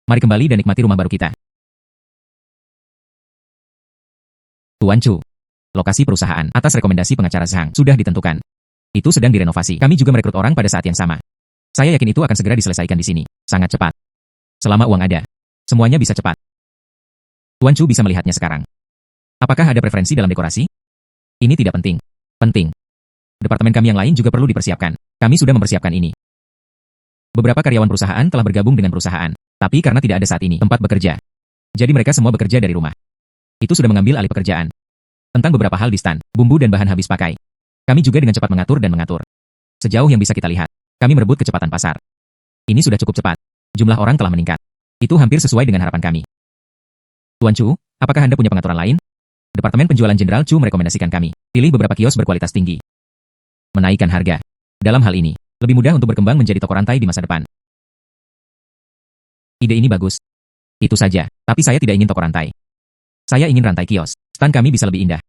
Mari kembali dan nikmati rumah baru kita. Tuan Chu. Lokasi perusahaan atas rekomendasi pengacara Zhang sudah ditentukan. Itu sedang direnovasi. Kami juga merekrut orang pada saat yang sama. Saya yakin itu akan segera diselesaikan di sini. Sangat cepat. Selama uang ada, semuanya bisa cepat. Tuan Chu bisa melihatnya sekarang. Apakah ada preferensi dalam dekorasi? Ini tidak penting. Penting. Departemen kami yang lain juga perlu dipersiapkan. Kami sudah mempersiapkan ini. Beberapa karyawan perusahaan telah bergabung dengan perusahaan, tapi karena tidak ada saat ini tempat bekerja. Jadi mereka semua bekerja dari rumah. Itu sudah mengambil alih pekerjaan. Tentang beberapa hal di stan, bumbu dan bahan habis pakai. Kami juga dengan cepat mengatur dan mengatur. Sejauh yang bisa kita lihat, kami merebut kecepatan pasar. Ini sudah cukup cepat. Jumlah orang telah meningkat. Itu hampir sesuai dengan harapan kami. Tuan Chu, apakah Anda punya pengaturan lain? Departemen Penjualan Jenderal Chu merekomendasikan kami pilih beberapa kios berkualitas tinggi. Menaikkan harga. Dalam hal ini, lebih mudah untuk berkembang menjadi toko rantai di masa depan. Ide ini bagus. Itu saja, tapi saya tidak ingin toko rantai. Saya ingin rantai kios. Stan kami bisa lebih indah.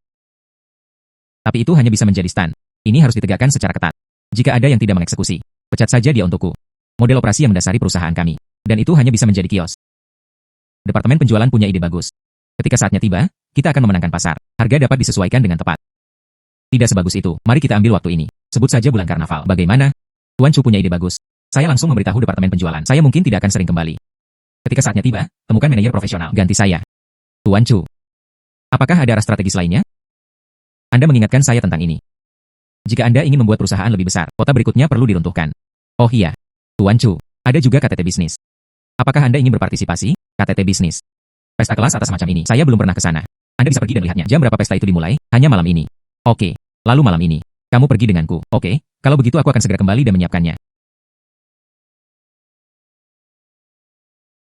Tapi itu hanya bisa menjadi stan. Ini harus ditegakkan secara ketat. Jika ada yang tidak mengeksekusi, pecat saja dia untukku. Model operasi yang mendasari perusahaan kami. Dan itu hanya bisa menjadi kios. Departemen penjualan punya ide bagus. Ketika saatnya tiba, kita akan memenangkan pasar. Harga dapat disesuaikan dengan tepat. Tidak sebagus itu, mari kita ambil waktu ini. Sebut saja bulan karnaval. Bagaimana? Tuan Chu punya ide bagus. Saya langsung memberitahu departemen penjualan. Saya mungkin tidak akan sering kembali. Ketika saatnya tiba, temukan manajer profesional. Ganti saya. Tuan Chu. Apakah ada arah strategis lainnya? Anda mengingatkan saya tentang ini. Jika Anda ingin membuat perusahaan lebih besar, kota berikutnya perlu diruntuhkan. Oh iya. Tuan Chu, ada juga KTT bisnis. Apakah Anda ingin berpartisipasi? KTT bisnis. Pesta kelas atas macam ini, saya belum pernah ke sana. Anda bisa pergi dan lihatnya. Jam berapa pesta itu dimulai? Hanya malam ini. Oke. Lalu malam ini, kamu pergi denganku. Oke, kalau begitu aku akan segera kembali dan menyiapkannya.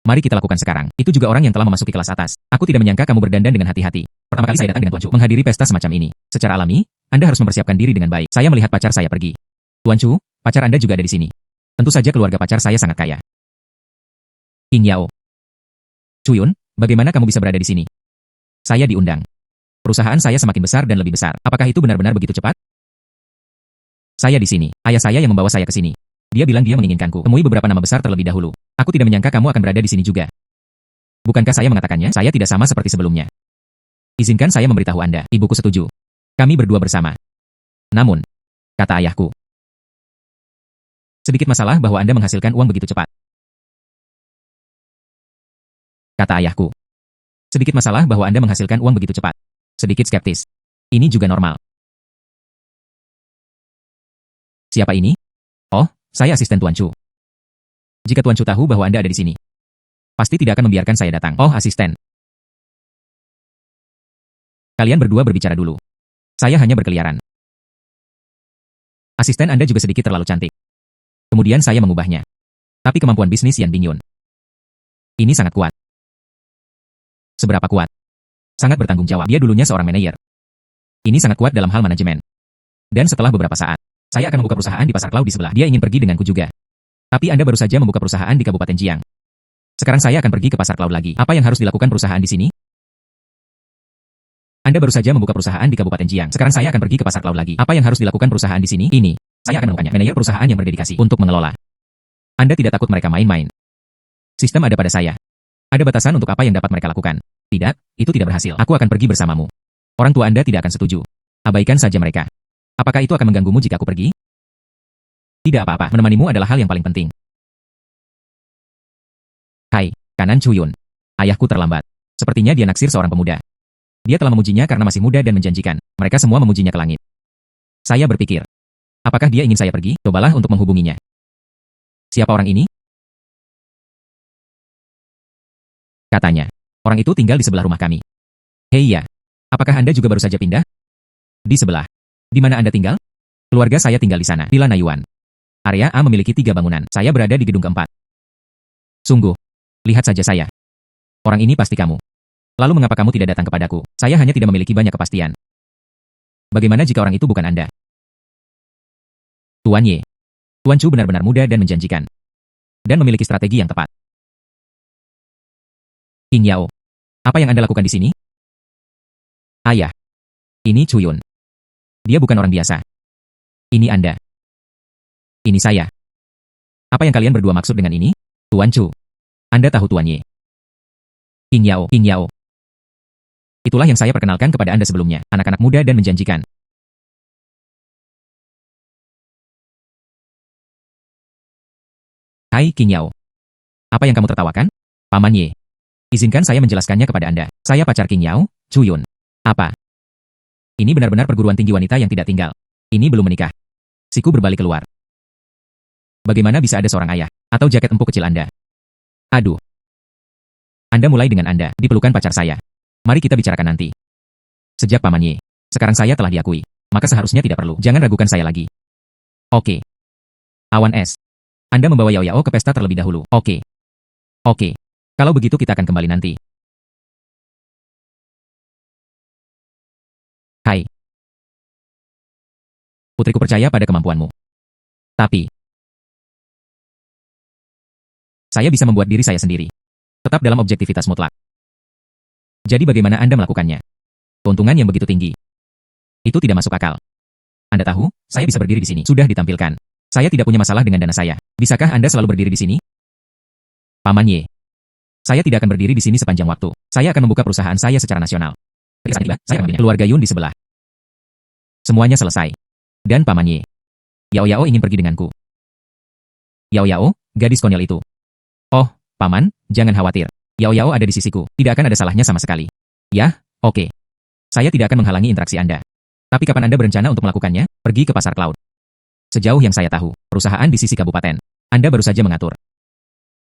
Mari kita lakukan sekarang. Itu juga orang yang telah memasuki kelas atas. Aku tidak menyangka kamu berdandan dengan hati-hati. Pertama kali saya datang dengan Tuan Chu menghadiri pesta semacam ini. Secara alami, Anda harus mempersiapkan diri dengan baik. Saya melihat pacar saya pergi. Tuan Chu, pacar Anda juga ada di sini. Tentu saja keluarga pacar saya sangat kaya. King Yao. Chuyun, bagaimana kamu bisa berada di sini? Saya diundang. Perusahaan saya semakin besar dan lebih besar. Apakah itu benar-benar begitu cepat? Saya di sini. Ayah saya yang membawa saya ke sini. Dia bilang dia menginginkanku temui beberapa nama besar terlebih dahulu. Aku tidak menyangka kamu akan berada di sini juga. Bukankah saya mengatakannya? Saya tidak sama seperti sebelumnya. Izinkan saya memberitahu Anda. Ibuku setuju. Kami berdua bersama. Namun, kata ayahku, sedikit masalah bahwa Anda menghasilkan uang begitu cepat. Kata ayahku, sedikit masalah bahwa Anda menghasilkan uang begitu cepat. Sedikit skeptis. Ini juga normal. Siapa ini? Oh, saya asisten Tuan Chu. Jika Tuan Chu tahu bahwa Anda ada di sini, pasti tidak akan membiarkan saya datang. Oh, asisten. Kalian berdua berbicara dulu. Saya hanya berkeliaran. Asisten Anda juga sedikit terlalu cantik. Kemudian saya mengubahnya. Tapi kemampuan bisnis Yan Bingyun. Ini sangat kuat. Seberapa kuat? Sangat bertanggung jawab. Dia dulunya seorang manajer. Ini sangat kuat dalam hal manajemen. Dan setelah beberapa saat, saya akan membuka perusahaan di pasar cloud di sebelah. Dia ingin pergi denganku juga. Tapi Anda baru saja membuka perusahaan di Kabupaten Jiang. Sekarang saya akan pergi ke pasar cloud lagi. Apa yang harus dilakukan perusahaan di sini? Anda baru saja membuka perusahaan di Kabupaten Jiang. Sekarang saya akan pergi ke pasar cloud lagi. Apa yang harus dilakukan perusahaan di sini? Ini. Saya akan melakukannya. Manajer perusahaan yang berdedikasi untuk mengelola. Anda tidak takut mereka main-main. Sistem ada pada saya. Ada batasan untuk apa yang dapat mereka lakukan. Tidak, itu tidak berhasil. Aku akan pergi bersamamu. Orang tua Anda tidak akan setuju. Abaikan saja mereka. Apakah itu akan mengganggumu jika aku pergi? Tidak apa-apa, menemanimu adalah hal yang paling penting. Hai, kanan Chuyun. Ayahku terlambat. Sepertinya dia naksir seorang pemuda. Dia telah memujinya karena masih muda dan menjanjikan. Mereka semua memujinya ke langit. Saya berpikir, apakah dia ingin saya pergi? Cobalah untuk menghubunginya. Siapa orang ini? Katanya, orang itu tinggal di sebelah rumah kami. Hei ya, apakah Anda juga baru saja pindah? Di sebelah. Di mana Anda tinggal? Keluarga saya tinggal di sana, Villa Nayuan. Area A memiliki 3 bangunan. Saya berada di gedung keempat. Sungguh. Lihat saja saya. Orang ini pasti kamu. Lalu mengapa kamu tidak datang kepadaku? Saya hanya tidak memiliki banyak kepastian. Bagaimana jika orang itu bukan Anda? Tuan Ye. Tuan Chu benar-benar muda dan menjanjikan. Dan memiliki strategi yang tepat. King Yao. Apa yang Anda lakukan di sini? Ayah. Ini Chuyun. Dia bukan orang biasa. Ini Anda. Ini saya. Apa yang kalian berdua maksud dengan ini? Tuan Chu. Anda tahu Tuan Ye. King Yao. King Yao. Itulah yang saya perkenalkan kepada Anda sebelumnya. Anak-anak muda dan menjanjikan. Hai King Yao. Apa yang kamu tertawakan? Paman Ye. Izinkan saya menjelaskannya kepada Anda. Saya pacar King Yao, Chuyun. Apa? Ini benar-benar perguruan tinggi wanita yang tidak tinggal. Ini belum menikah. Siku berbalik keluar. Bagaimana bisa ada seorang ayah? Atau jaket empuk kecil Anda? Aduh. Anda mulai dengan Anda, dipelukan pacar saya. Mari kita bicarakan nanti. Sejak Paman Ye, sekarang saya telah diakui. Maka seharusnya tidak perlu. Jangan ragukan saya lagi. Oke. Awan S. Anda membawa Yao Yao ke pesta terlebih dahulu. Oke. Oke. Kalau begitu kita akan kembali nanti. Hai. Putriku percaya pada kemampuanmu. Tapi, saya bisa membuat diri saya sendiri. Tetap dalam objektivitas mutlak. Jadi bagaimana Anda melakukannya? Keuntungan yang begitu tinggi. Itu tidak masuk akal. Anda tahu, saya bisa berdiri di sini. Sudah ditampilkan. Saya tidak punya masalah dengan dana saya. Bisakah Anda selalu berdiri di sini? Paman Ye. Saya tidak akan berdiri di sini sepanjang waktu. Saya akan membuka perusahaan saya secara nasional. Ketika tiba, saya akan keluarga Yun di sebelah. Semuanya selesai. Dan Paman Ye. Yao Yao ingin pergi denganku. Yao Yao, gadis konyol itu. Oh, Paman, jangan khawatir. Yao Yao ada di sisiku. Tidak akan ada salahnya sama sekali. Ya, oke. Saya tidak akan menghalangi interaksi Anda. Tapi kapan Anda berencana untuk melakukannya? Pergi ke pasar cloud. Sejauh yang saya tahu, perusahaan di sisi kabupaten. Anda baru saja mengatur.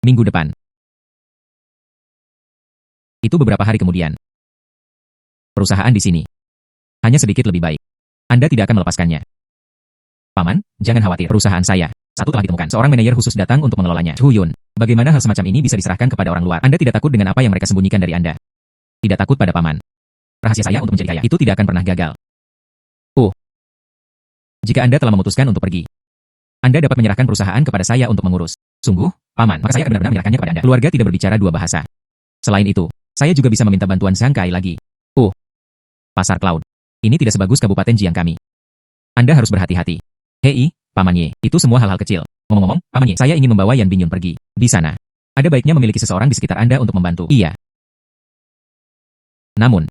Minggu depan. Itu beberapa hari kemudian. Perusahaan di sini. Hanya sedikit lebih baik. Anda tidak akan melepaskannya. Paman, jangan khawatir. Perusahaan saya. Satu telah ditemukan. Seorang manajer khusus datang untuk mengelolanya. Chu Yun. Bagaimana hal semacam ini bisa diserahkan kepada orang luar? Anda tidak takut dengan apa yang mereka sembunyikan dari Anda? Tidak takut pada Paman. Rahasia saya untuk menjadi kaya itu tidak akan pernah gagal. Oh. Jika Anda telah memutuskan untuk pergi, Anda dapat menyerahkan perusahaan kepada saya untuk mengurus. Sungguh, Paman, maka saya akan benar-benar menyerahkannya kepada Anda. Keluarga tidak berbicara dua bahasa. Selain itu, saya juga bisa meminta bantuan Zhang Kai lagi. Oh. Pasar cloud. Ini tidak sebagus Kabupaten Jiang kami. Anda harus berhati-hati. Hei, Paman Ye, itu semua hal-hal kecil. Ngomong-ngomong, Paman Ye, saya ingin membawa Yan Bingyun pergi. Di sana, ada baiknya memiliki seseorang di sekitar Anda untuk membantu. Iya. Namun,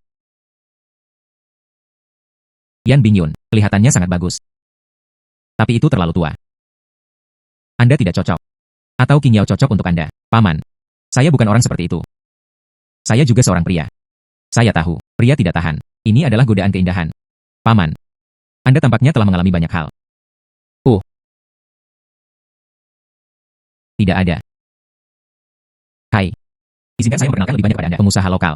Yan Bingyun, kelihatannya sangat bagus. Tapi itu terlalu tua. Anda tidak cocok. Atau Qing Yao cocok untuk Anda, Paman. Saya bukan orang seperti itu. Saya juga seorang pria. Saya tahu, pria tidak tahan. Ini adalah godaan keindahan. Paman. Anda tampaknya telah mengalami banyak hal. Oh. Tidak ada. Hai. Izinkan saya memperkenalkan lebih banyak pada Anda, pengusaha lokal.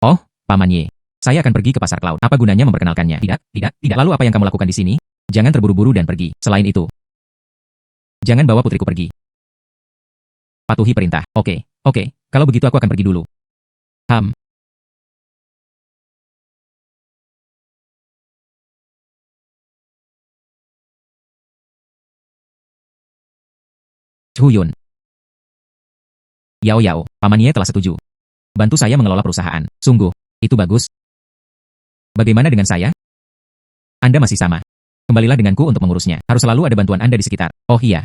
Oh, Paman Ye. Saya akan pergi ke pasar cloud. Apa gunanya memperkenalkannya? Tidak. Lalu apa yang kamu lakukan di sini? Jangan terburu-buru dan pergi. Selain itu, jangan bawa putriku pergi. Patuhi perintah. Oke. Kalau begitu aku akan pergi dulu. Chu Yun. Yao Yao, Paman Ye telah setuju. Bantu saya mengelola perusahaan. Sungguh, itu bagus. Bagaimana dengan saya? Anda masih sama. Kembalilah denganku untuk mengurusnya. Harus selalu ada bantuan Anda di sekitar. Oh iya.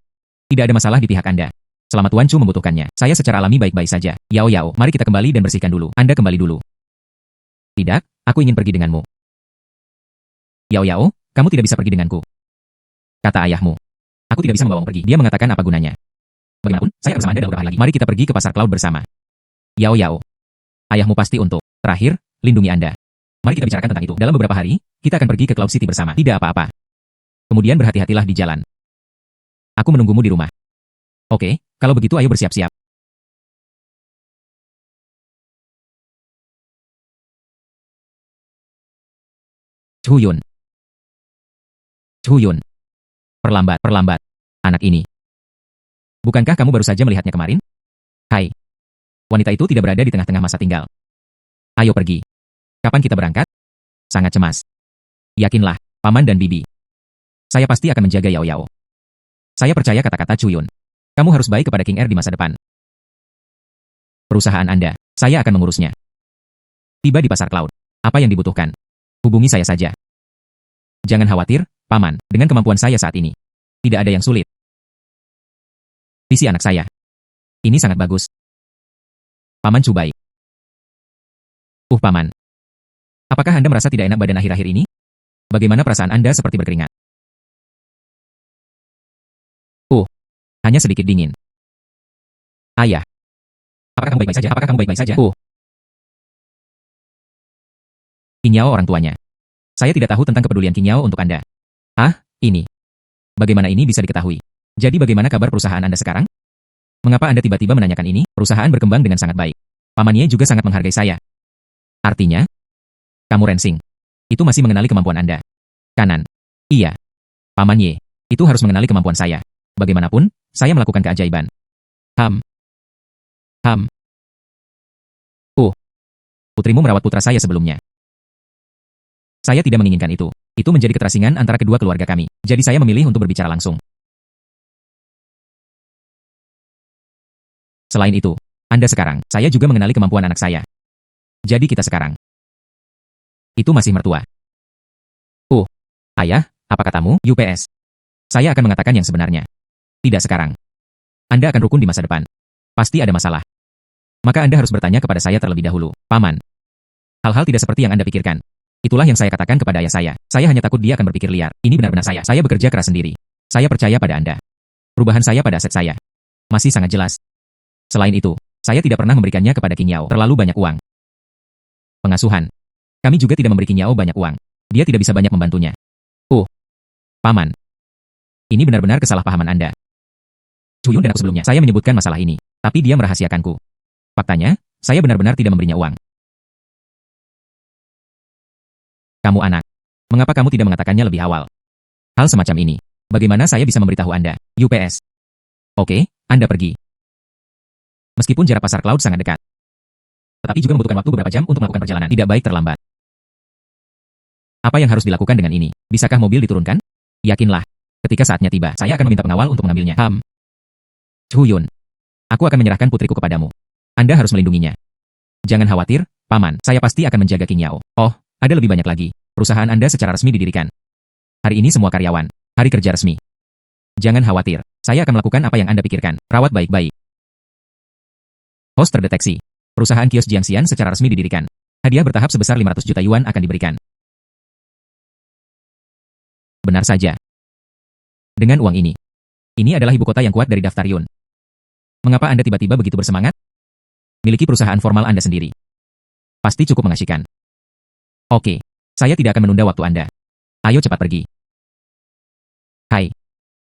Tidak ada masalah di pihak Anda. Selama Tuan Chu membutuhkannya, saya secara alami baik-baik saja. Yao Yao, mari kita kembali dan bersihkan dulu. Anda kembali dulu. Tidak, aku ingin pergi denganmu. Yao Yao, kamu tidak bisa pergi denganku. Kata ayahmu. Aku tidak bisa membawamu pergi. Dia mengatakan apa gunanya. Bagaimanapun, saya akan bersama Anda dalam beberapa hari lagi. Mari kita pergi ke pasar cloud bersama. Yao Yao. Ayahmu pasti untuk. Terakhir, lindungi Anda. Mari kita bicarakan tentang itu. Dalam beberapa hari, kita akan pergi ke Cloud City bersama. Tidak apa-apa. Kemudian berhati-hatilah di jalan. Aku menunggumu di rumah. Oke, kalau begitu ayo bersiap-siap. Chu Yun. Perlambat. Anak ini. Bukankah kamu baru saja melihatnya kemarin? Hai. Wanita itu tidak berada di tengah-tengah masa tinggal. Ayo pergi. Kapan kita berangkat? Sangat cemas. Yakinlah, Paman dan Bibi. Saya pasti akan menjaga Yao Yao. Saya percaya kata-kata Chu Yun. Kamu harus baik kepada King Er di masa depan. Perusahaan Anda, saya akan mengurusnya. Tiba di pasar cloud. Apa yang dibutuhkan? Hubungi saya saja. Jangan khawatir, Paman, dengan kemampuan saya saat ini. Tidak ada yang sulit. Visi anak saya. Ini sangat bagus. Paman Chu baik. Paman. Apakah Anda merasa tidak enak badan akhir-akhir ini? Bagaimana perasaan Anda seperti berkeringat? Hanya sedikit dingin. Ayah. Apakah kamu baik-baik saja? Qing Yao orang tuanya. Saya tidak tahu tentang kepedulian Qing Yao untuk Anda. Ini. Bagaimana ini bisa diketahui? Jadi bagaimana kabar perusahaan Anda sekarang? Mengapa Anda tiba-tiba menanyakan ini? Perusahaan berkembang dengan sangat baik. Paman Ye juga sangat menghargai saya. Artinya, kamu Rensing. Itu masih mengenali kemampuan Anda. Kanan. Iya. Paman Ye. Itu harus mengenali kemampuan saya. Bagaimanapun, saya melakukan keajaiban. Putrimu merawat putra saya sebelumnya. Saya tidak menginginkan itu. Itu menjadi keterasingan antara kedua keluarga kami. Jadi saya memilih untuk berbicara langsung. Selain itu, Anda sekarang, saya juga mengenali kemampuan anak saya. Jadi kita sekarang. Itu masih mertua. Ayah, apa katamu, UPS? Saya akan mengatakan yang sebenarnya. Tidak sekarang. Anda akan rukun di masa depan. Pasti ada masalah. Maka Anda harus bertanya kepada saya terlebih dahulu, Paman. Hal-hal tidak seperti yang Anda pikirkan. Itulah yang saya katakan kepada ayah saya. Saya hanya takut dia akan berpikir liar. Ini benar-benar saya. Saya bekerja keras sendiri. Saya percaya pada Anda. Perubahan saya pada aset saya masih sangat jelas. Selain itu, saya tidak pernah memberikannya kepada King Yao terlalu banyak uang. Pengasuhan. Kami juga tidak memberi King Yao banyak uang. Dia tidak bisa banyak membantunya. Paman. Ini benar-benar kesalahpahaman Anda. Chuyun dan aku sebelumnya, saya menyebutkan masalah ini. Tapi dia merahasiakanku. Faktanya, saya benar-benar tidak memberinya uang. Kamu anak. Mengapa kamu tidak mengatakannya lebih awal? Hal semacam ini. Bagaimana saya bisa memberitahu Anda? UPS. Oke, Anda pergi. Meskipun jarak pasar cloud sangat dekat. Tetapi juga membutuhkan waktu beberapa jam untuk melakukan perjalanan. Tidak baik terlambat. Apa yang harus dilakukan dengan ini? Bisakah mobil diturunkan? Yakinlah. Ketika saatnya tiba, saya akan meminta pengawal untuk mengambilnya. Chuyun. Aku akan menyerahkan putriku kepadamu. Anda harus melindunginya. Jangan khawatir, Paman. Saya pasti akan menjaga King Yao. Oh, ada lebih banyak lagi. Perusahaan Anda secara resmi didirikan. Hari ini semua karyawan. Hari kerja resmi. Jangan khawatir. Saya akan melakukan apa yang Anda pikirkan. Rawat baik-baik. Host terdeteksi. Perusahaan kios Jiangxian secara resmi didirikan. Hadiah bertahap sebesar 500 juta yuan akan diberikan. Benar saja. Dengan uang ini. Ini adalah ibu kota yang kuat dari daftar Yun. Mengapa Anda tiba-tiba begitu bersemangat? Miliki perusahaan formal Anda sendiri. Pasti cukup mengasyikan. Oke, saya tidak akan menunda waktu Anda. Ayo cepat pergi. Hai.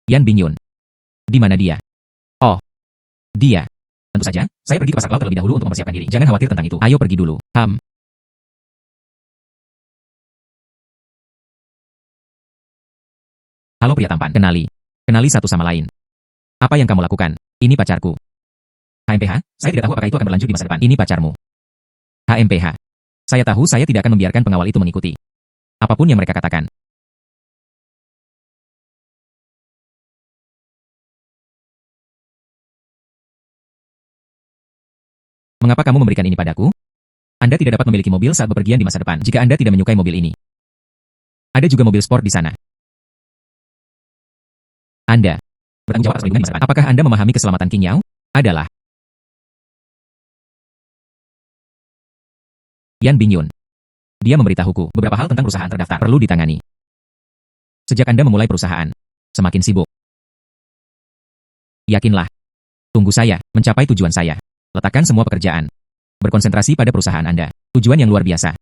Yan Bingyun. Di mana dia? Oh, dia. Tentu saja, saya pergi ke pasar cloud terlebih dahulu untuk mempersiapkan diri. Jangan khawatir tentang itu. Ayo pergi dulu. Halo pria tampan. Kenali satu sama lain. Apa yang kamu lakukan? Ini pacarku. HMPH, saya tidak tahu apakah itu akan berlanjut di masa depan. Ini pacarmu. HMPH. Saya tahu saya tidak akan membiarkan pengawal itu mengikuti. Apapun yang mereka katakan. Mengapa kamu memberikan ini padaku? Anda tidak dapat memiliki mobil saat bepergian di masa depan jika Anda tidak menyukai mobil ini. Ada juga mobil sport di sana. Anda bertanggung jawab atas perlindungan di masa depan. Apakah Anda memahami keselamatan King Yao? Adalah Yan Bingyun. Dia memberitahuku beberapa hal tentang perusahaan terdaftar perlu ditangani. Sejak Anda memulai perusahaan, semakin sibuk. Yakinlah. Tunggu saya mencapai tujuan saya. Letakkan semua pekerjaan. Berkonsentrasi pada perusahaan Anda. Tujuan yang luar biasa.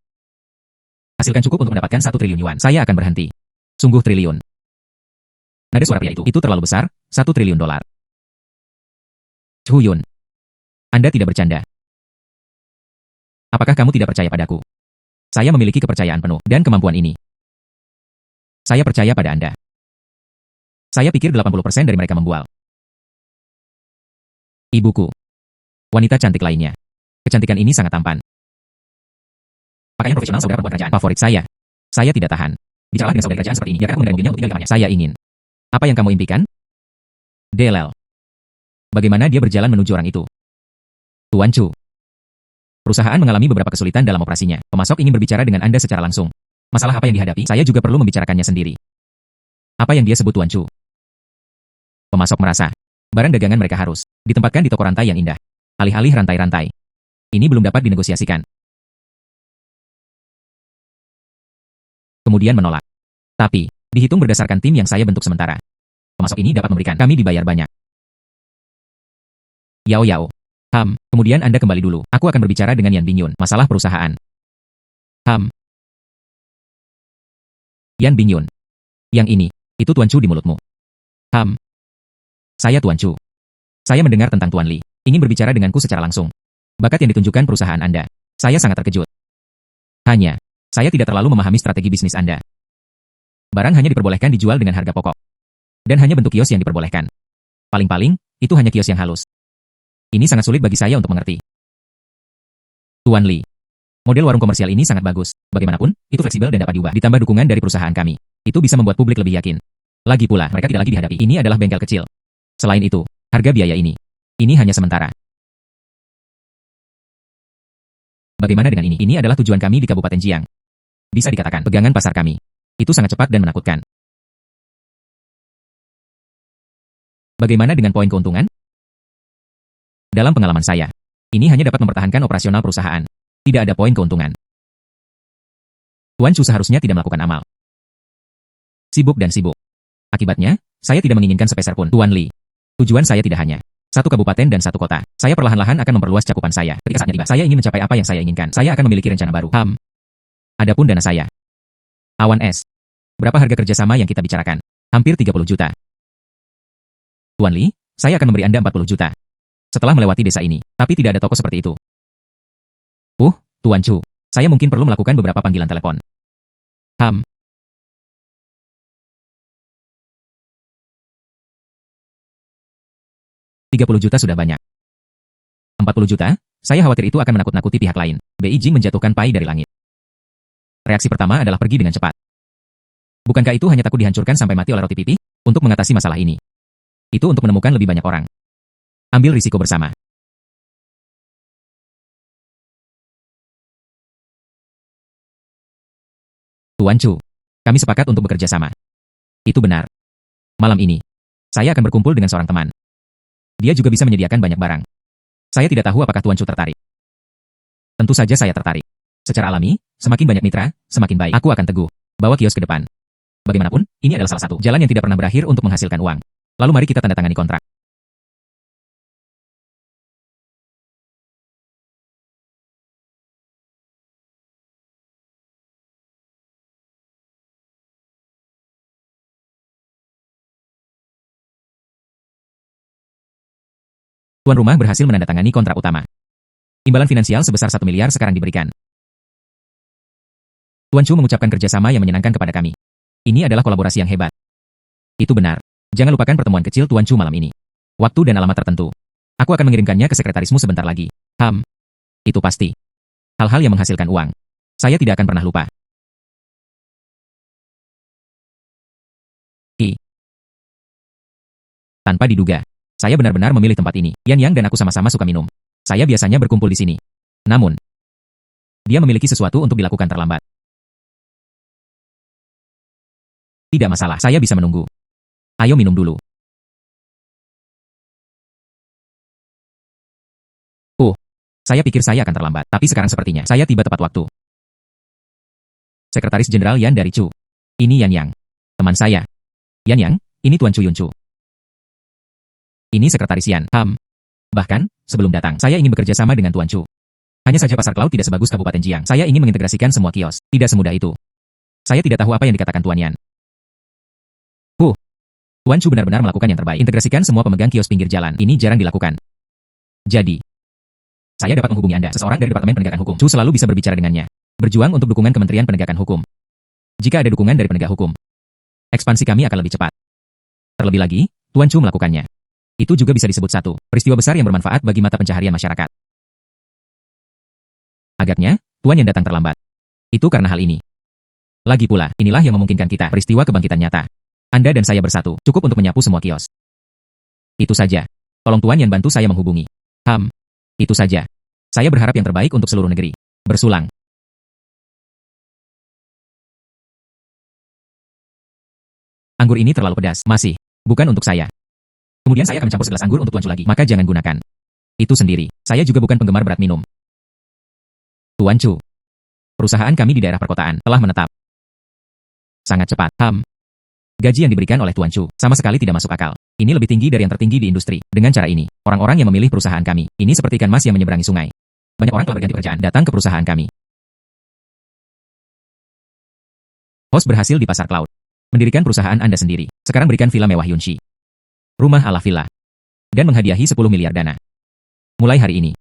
Hasilkan cukup untuk mendapatkan 1 triliun yuan. Saya akan berhenti. Sungguh triliun. Nada suara pria itu terlalu besar, 1 triliun dolar. Chuyun. Anda tidak bercanda. Apakah kamu tidak percaya padaku? Saya memiliki kepercayaan penuh dan kemampuan ini. Saya percaya pada Anda. Saya pikir 80% dari mereka membual. Ibuku. Wanita cantik lainnya. Kecantikan ini sangat tampan. Pakaian profesional saudara perempuan kerajaan favorit saya. Saya tidak tahan. Bicaralah dengan saudara kerajaan seperti ini. Biarkan aku menggandeng dirinya untuk tinggal di kamarnya. Saya ingin. Apa yang kamu impikan? Delel. Bagaimana dia berjalan menuju orang itu? Tuan Chu. Perusahaan mengalami beberapa kesulitan dalam operasinya. Pemasok ingin berbicara dengan Anda secara langsung. Masalah apa yang dihadapi? Saya juga perlu membicarakannya sendiri. Apa yang dia sebut Tuan Chu? Pemasok merasa barang dagangan mereka harus ditempatkan di toko rantai yang indah. Alih-alih rantai-rantai. Ini belum dapat dinegosiasikan. Kemudian menolak. Tapi, dihitung berdasarkan tim yang saya bentuk sementara. Pemasok ini dapat memberikan kami dibayar banyak. Yao. Kemudian Anda kembali dulu. Aku akan berbicara dengan Yan Bingyun. Masalah perusahaan. Yan Bingyun. Yang ini, itu Tuan Chu di mulutmu. Saya Tuan Chu. Saya mendengar tentang Tuan Li. Ingin berbicara denganku secara langsung. Bakat yang ditunjukkan perusahaan Anda. Saya sangat terkejut. Hanya, saya tidak terlalu memahami strategi bisnis Anda. Barang hanya diperbolehkan dijual dengan harga pokok. Dan hanya bentuk kios yang diperbolehkan. Paling-paling, itu hanya kios yang halus. Ini sangat sulit bagi saya untuk mengerti. Tuan Li. Model warung komersial ini sangat bagus. Bagaimanapun, itu fleksibel dan dapat diubah. Ditambah dukungan dari perusahaan kami. Itu bisa membuat publik lebih yakin. Lagi pula, mereka tidak lagi dihadapi. Ini adalah bengkel kecil. Selain itu, harga biaya ini hanya sementara. Bagaimana dengan ini? Ini adalah tujuan kami di Kabupaten Jiang. Bisa dikatakan, pegangan pasar kami. Itu sangat cepat dan menakutkan. Bagaimana dengan poin keuntungan? Dalam pengalaman saya, ini hanya dapat mempertahankan operasional perusahaan. Tidak ada poin keuntungan. Tuan Chu seharusnya tidak melakukan amal. Sibuk dan sibuk. Akibatnya, saya tidak menginginkan sepeser pun. Tuan Li. Tujuan saya tidak hanya satu kabupaten dan satu kota. Saya perlahan-lahan akan memperluas cakupan saya. Ketika saatnya tiba, saya ingin mencapai apa yang saya inginkan. Saya akan memiliki rencana baru. Adapun dana saya. Awan S. Berapa harga kerjasama yang kita bicarakan? Hampir 30 juta. Tuan Li, saya akan memberi Anda 40 juta. Setelah melewati desa ini, tapi tidak ada toko seperti itu. Tuan Chu, saya mungkin perlu melakukan beberapa panggilan telepon. 30 juta sudah banyak. 40 juta? Saya khawatir itu akan menakut-nakuti pihak lain. Bei Jing menjatuhkan pai dari langit. Reaksi pertama adalah pergi dengan cepat. Bukankah itu hanya takut dihancurkan sampai mati oleh roti pipi? Untuk mengatasi masalah ini. Itu untuk menemukan lebih banyak orang. Ambil risiko bersama. Tuan Chu, kami sepakat untuk bekerja sama. Itu benar. Malam ini, saya akan berkumpul dengan seorang teman. Dia juga bisa menyediakan banyak barang. Saya tidak tahu apakah Tuan Chu tertarik. Tentu saja saya tertarik. Secara alami, semakin banyak mitra, semakin baik. Aku akan teguh. Bawa kios ke depan. Bagaimanapun, ini adalah salah satu jalan yang tidak pernah berakhir untuk menghasilkan uang. Lalu mari kita tanda tangani kontrak. Tuan rumah berhasil menandatangani kontrak utama. Imbalan finansial sebesar 1 miliar sekarang diberikan. Tuan Chu mengucapkan kerjasama yang menyenangkan kepada kami. Ini adalah kolaborasi yang hebat. Itu benar. Jangan lupakan pertemuan kecil Tuan Chu malam ini. Waktu dan alamat tertentu. Aku akan mengirimkannya ke sekretarismu sebentar lagi. Itu pasti. Hal-hal yang menghasilkan uang. Saya tidak akan pernah lupa. Tanpa diduga, saya benar-benar memilih tempat ini. Yan Yang dan aku sama-sama suka minum. Saya biasanya berkumpul di sini. Namun, dia memiliki sesuatu untuk dilakukan terlambat. Tidak masalah, saya bisa menunggu. Ayo minum dulu. Saya pikir saya akan terlambat, tapi sekarang sepertinya saya tiba tepat waktu. Sekretaris Jenderal Yan dari Chu. Ini Yan Yang. Teman saya. Yan Yang, ini Tuan Chu Yun Chu. Ini Sekretaris Yan. Bahkan, sebelum datang, saya ingin bekerja sama dengan Tuan Chu. Hanya saja pasar cloud tidak sebagus Kabupaten Jiang. Saya ingin mengintegrasikan semua kios. Tidak semudah itu. Saya tidak tahu apa yang dikatakan Tuan Yan. Tuan Chu benar-benar melakukan yang terbaik. Integrasikan semua pemegang kios pinggir jalan. Ini jarang dilakukan. Jadi, saya dapat menghubungi Anda, seseorang dari Departemen Penegakan Hukum. Chu selalu bisa berbicara dengannya. Berjuang untuk dukungan Kementerian Penegakan Hukum. Jika ada dukungan dari penegak hukum, ekspansi kami akan lebih cepat. Terlebih lagi, Tuan Chu melakukannya. Itu juga bisa disebut satu peristiwa besar yang bermanfaat bagi mata pencaharian masyarakat. Agaknya, Tuan Yan datang terlambat. Itu karena hal ini. Lagi pula, inilah yang memungkinkan kita peristiwa kebangkitan nyata. Anda dan saya bersatu, cukup untuk menyapu semua kios. Itu saja. Tolong Tuan Yan bantu saya menghubungi. Itu saja. Saya berharap yang terbaik untuk seluruh negeri. Bersulang. Anggur ini terlalu pedas. Masih. Bukan untuk saya. Kemudian saya akan mencampur segelas anggur untuk Tuan Chu lagi. Maka jangan gunakan itu sendiri. Saya juga bukan penggemar berat minum. Tuan Chu. Perusahaan kami di daerah perkotaan telah menetap. Sangat cepat. Gaji yang diberikan oleh Tuan Chu sama sekali tidak masuk akal. Ini lebih tinggi dari yang tertinggi di industri. Dengan cara ini, orang-orang yang memilih perusahaan kami, ini seperti ikan mas yang menyeberangi sungai. Banyak orang telah berganti pekerjaan datang ke perusahaan kami. Host berhasil di pasar cloud. Mendirikan perusahaan Anda sendiri. Sekarang berikan villa mewah Yunshi. Rumah ala villa. Dan menghadiahi 10 miliar dana. Mulai hari ini.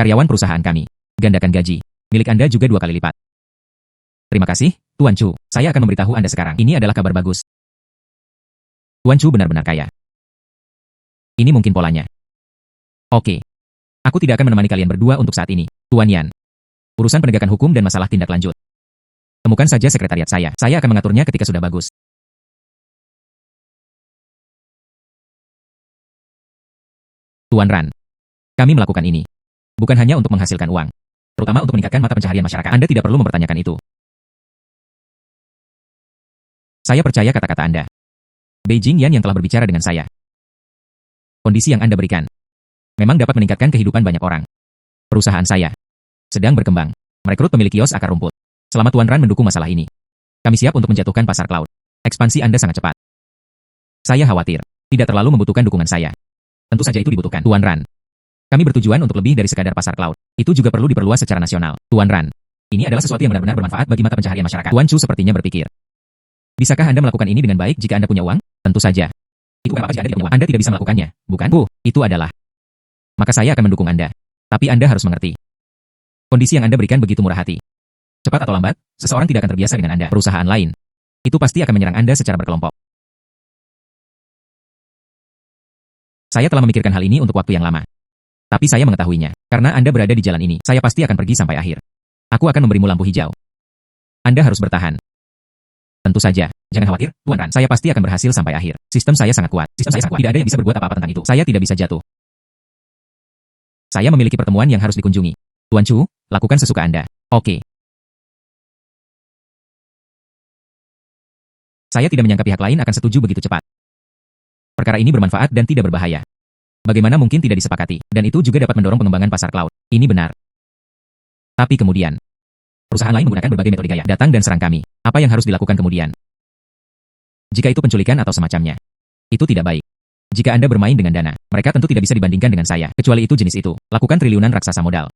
Karyawan perusahaan kami. Gandakan gaji. Milik Anda juga 2 kali lipat. Terima kasih, Tuan Chu. Saya akan memberitahu Anda sekarang. Ini adalah kabar bagus. Tuan Chu benar-benar kaya. Ini mungkin polanya. Oke. Aku tidak akan menemani kalian berdua untuk saat ini, Tuan Yan. Urusan penegakan hukum dan masalah tindak lanjut. Temukan saja sekretariat saya. Saya akan mengaturnya ketika sudah bagus. Tuan Ran. Kami melakukan ini. Bukan hanya untuk menghasilkan uang. Terutama untuk meningkatkan mata pencaharian masyarakat. Anda tidak perlu mempertanyakan itu. Saya percaya kata-kata Anda. Beijing Yan yang telah berbicara dengan saya. Kondisi yang Anda berikan. memang dapat meningkatkan kehidupan banyak orang. Perusahaan saya sedang berkembang, merekrut pemilik kios akar rumput. Selama Tuan Ran mendukung masalah ini, kami siap untuk menjatuhkan pasar cloud. Ekspansi Anda sangat cepat. Saya khawatir, tidak terlalu membutuhkan dukungan saya. Tentu saja itu dibutuhkan, Tuan Ran. Kami bertujuan untuk lebih dari sekadar pasar cloud. Itu juga perlu diperluas secara nasional, Tuan Ran. Ini adalah sesuatu yang benar-benar bermanfaat bagi mata pencaharian masyarakat. Tuan Chu sepertinya berpikir. Bisakah Anda melakukan ini dengan baik jika Anda punya uang? Tentu saja. Itu bukan apa jika Anda tidak punya uang. Anda tidak bisa melakukannya, bukan? Itu adalah. Maka saya akan mendukung Anda. Tapi Anda harus mengerti. Kondisi yang Anda berikan begitu murah hati. Cepat atau lambat, seseorang tidak akan terbiasa dengan Anda. Perusahaan lain. Itu pasti akan menyerang Anda secara berkelompok. Saya telah memikirkan hal ini untuk waktu yang lama. Tapi saya mengetahuinya. Karena Anda berada di jalan ini, saya pasti akan pergi sampai akhir. Aku akan memberimu lampu hijau. Anda harus bertahan. Tentu saja, jangan khawatir, Tuan Ran. Saya pasti akan berhasil sampai akhir. Sistem saya sangat kuat. Tidak ada yang bisa berbuat apa-apa tentang itu. Saya tidak bisa jatuh. Saya memiliki pertemuan yang harus dikunjungi. Tuan Chu, lakukan sesuka Anda. Oke. Saya tidak menyangka pihak lain akan setuju begitu cepat. Perkara ini bermanfaat dan tidak berbahaya. Bagaimana mungkin tidak disepakati, dan itu juga dapat mendorong pengembangan pasar cloud. Ini benar. Tapi kemudian, perusahaan lain menggunakan berbagai metode gaya, datang dan serang kami. Apa yang harus dilakukan kemudian? Jika itu penculikan atau semacamnya, itu tidak baik. Jika Anda bermain dengan dana, mereka tentu tidak bisa dibandingkan dengan saya, kecuali itu jenis itu. Lakukan triliunan raksasa modal.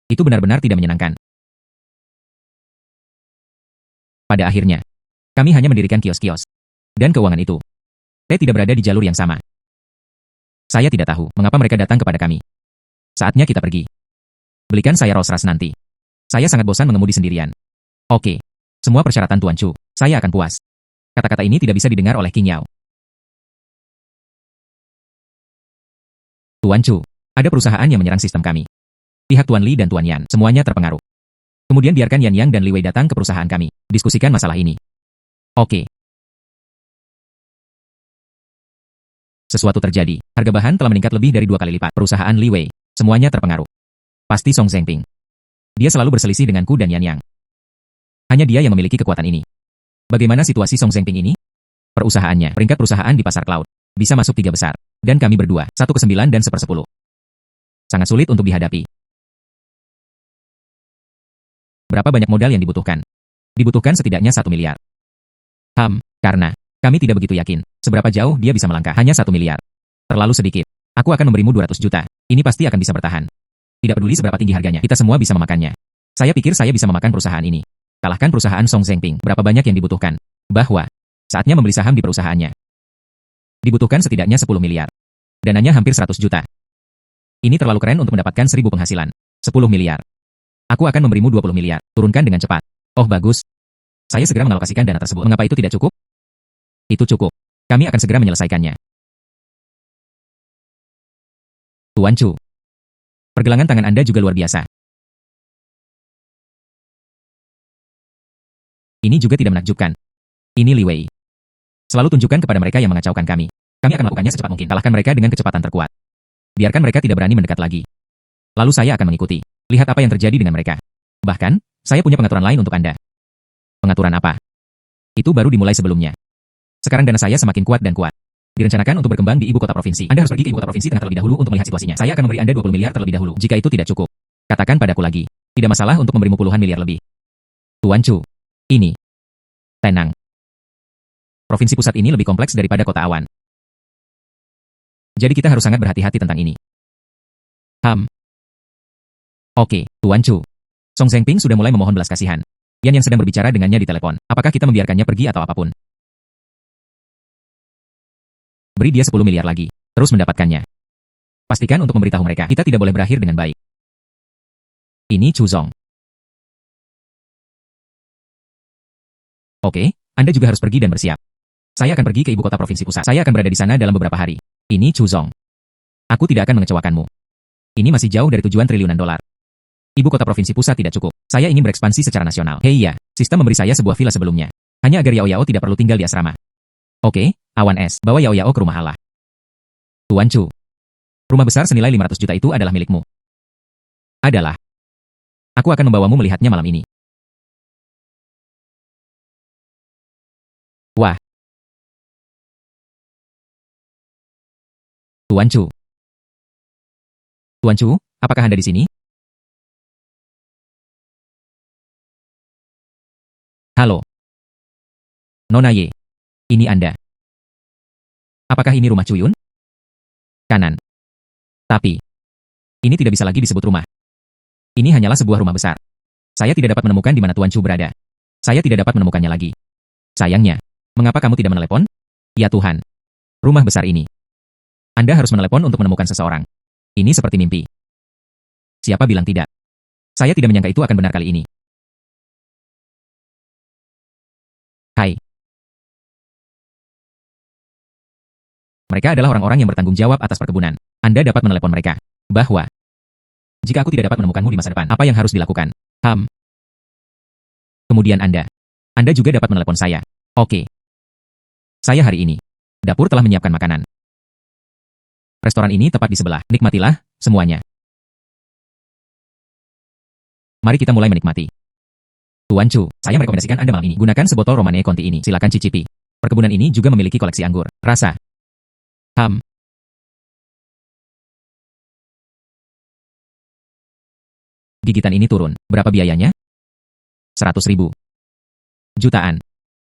Itu benar-benar tidak menyenangkan. Pada akhirnya, kami hanya mendirikan kios-kios. Dan keuangan itu. Tidak berada di jalur yang sama. Saya tidak tahu mengapa mereka datang kepada kami. Saatnya kita pergi. Belikan saya Rolls-Royce nanti. Saya sangat bosan mengemudi sendirian. Oke. Semua persyaratan Tuan Chu, saya akan puas. Kata-kata ini tidak bisa didengar oleh King Yao. Tuan Chu, ada perusahaan yang menyerang sistem kami. Pihak Tuan Li dan Tuan Yan, semuanya terpengaruh. Kemudian biarkan Yan Yang dan Li Wei datang ke perusahaan kami. Diskusikan masalah ini. Oke. Sesuatu terjadi. Harga bahan telah meningkat lebih dari 2 kali lipat. Perusahaan Li Wei, semuanya terpengaruh. Pasti Song Zhengping. Dia selalu berselisih denganku dan Yan Yang. Hanya dia yang memiliki kekuatan ini. Bagaimana situasi Song Zhengping ini? Perusahaannya, peringkat perusahaan di pasar cloud, bisa masuk 3 besar. Dan kami berdua, 1/9 dan 1/10. Sangat sulit untuk dihadapi. Berapa banyak modal yang dibutuhkan? Dibutuhkan setidaknya 1 miliar. Karena kami tidak begitu yakin seberapa jauh dia bisa melangkah. Hanya 1 miliar. Terlalu sedikit. Aku akan memberimu 200 juta. Ini pasti akan bisa bertahan. Tidak peduli seberapa tinggi harganya, kita semua bisa memakannya. Saya pikir saya bisa memakan perusahaan ini. Kalahkan perusahaan Song Zhengping. Berapa banyak yang dibutuhkan? Bahwa saatnya membeli saham di perusahaannya. Dibutuhkan setidaknya 10 miliar. Dananya hampir 100 juta. Ini terlalu keren untuk mendapatkan 1000 penghasilan. 10 miliar. Aku akan memberimu 20 miliar. Turunkan dengan cepat. Oh bagus. Saya segera mengalokasikan dana tersebut. Mengapa itu tidak cukup? Itu cukup. Kami akan segera menyelesaikannya. Tuan Chu. Pergelangan tangan Anda juga luar biasa. Ini juga tidak menakjubkan. Ini Li Wei. Selalu tunjukkan kepada mereka yang mengacaukan kami. Kami akan melakukannya secepat mungkin. Kalahkan mereka dengan kecepatan terkuat. Biarkan mereka tidak berani mendekat lagi. Lalu saya akan mengikuti. Lihat apa yang terjadi dengan mereka. Bahkan, saya punya pengaturan lain untuk Anda. Pengaturan apa? Itu baru dimulai sebelumnya. Sekarang dana saya semakin kuat dan kuat. Direncanakan untuk berkembang di ibu kota provinsi. Anda harus pergi ke ibu kota provinsi tengah terlebih dahulu untuk melihat situasinya. Saya akan memberi Anda 20 miliar terlebih dahulu. Jika itu tidak cukup, katakan padaku lagi. Tidak masalah untuk memberimu puluhan miliar lebih. Tuan Chu. Ini. Tenang. Provinsi pusat ini lebih kompleks daripada kota awan. Jadi kita harus sangat berhati-hati tentang ini. Oke, Tuan Chu. Song Zhengping sudah mulai memohon belas kasihan. Yan yang sedang berbicara dengannya di telepon. Apakah kita membiarkannya pergi atau apapun? Beri dia 10 miliar lagi. Terus mendapatkannya. Pastikan untuk memberitahu mereka. Kita tidak boleh berakhir dengan baik. Ini Chu Zong. Oke, Anda juga harus pergi dan bersiap. Saya akan pergi ke ibu kota provinsi pusat. Saya akan berada di sana dalam beberapa hari. Ini Chu Zong. Aku tidak akan mengecewakanmu. Ini masih jauh dari tujuan triliunan dolar. Ibu kota provinsi pusat tidak cukup. Saya ingin berekspansi secara nasional. Hei ya, sistem memberi saya sebuah villa sebelumnya. Hanya agar Yao Yao tidak perlu tinggal di asrama. Oke, Awan Es, bawa Yao Yao ke rumah Allah. Tuan Chu. Rumah besar senilai 500 juta itu adalah milikmu. Adalah. Aku akan membawamu melihatnya malam ini. Wah. Tuan Chu. Tuan Chu, apakah Anda di sini? Halo. Nona Ye. Ini Anda. Apakah ini rumah Cuyun? Kanan. Tapi, ini tidak bisa lagi disebut rumah. Ini hanyalah sebuah rumah besar. Saya tidak dapat menemukan di mana Tuan Chu berada. Saya tidak dapat menemukannya lagi. Sayangnya, mengapa kamu tidak menelepon? Ya Tuhan. Rumah besar ini. Anda harus menelepon untuk menemukan seseorang. Ini seperti mimpi. Siapa bilang tidak? Saya tidak menyangka itu akan benar kali ini. Hai. Mereka adalah orang-orang yang bertanggung jawab atas perkebunan. Anda dapat menelepon mereka. Bahwa, jika aku tidak dapat menemukanmu di masa depan, apa yang harus dilakukan? Kemudian Anda juga dapat menelepon saya. Oke. Saya hari ini. Dapur telah menyiapkan makanan. Restoran ini tepat di sebelah. Nikmatilah, semuanya. Mari kita mulai menikmati. Tuan Chu, saya merekomendasikan Anda malam ini. Gunakan sebotol Romane Conti ini. Silakan cicipi. Perkebunan ini juga memiliki koleksi anggur. Rasa. Gigitan ini turun. Berapa biayanya? 100.000. Jutaan.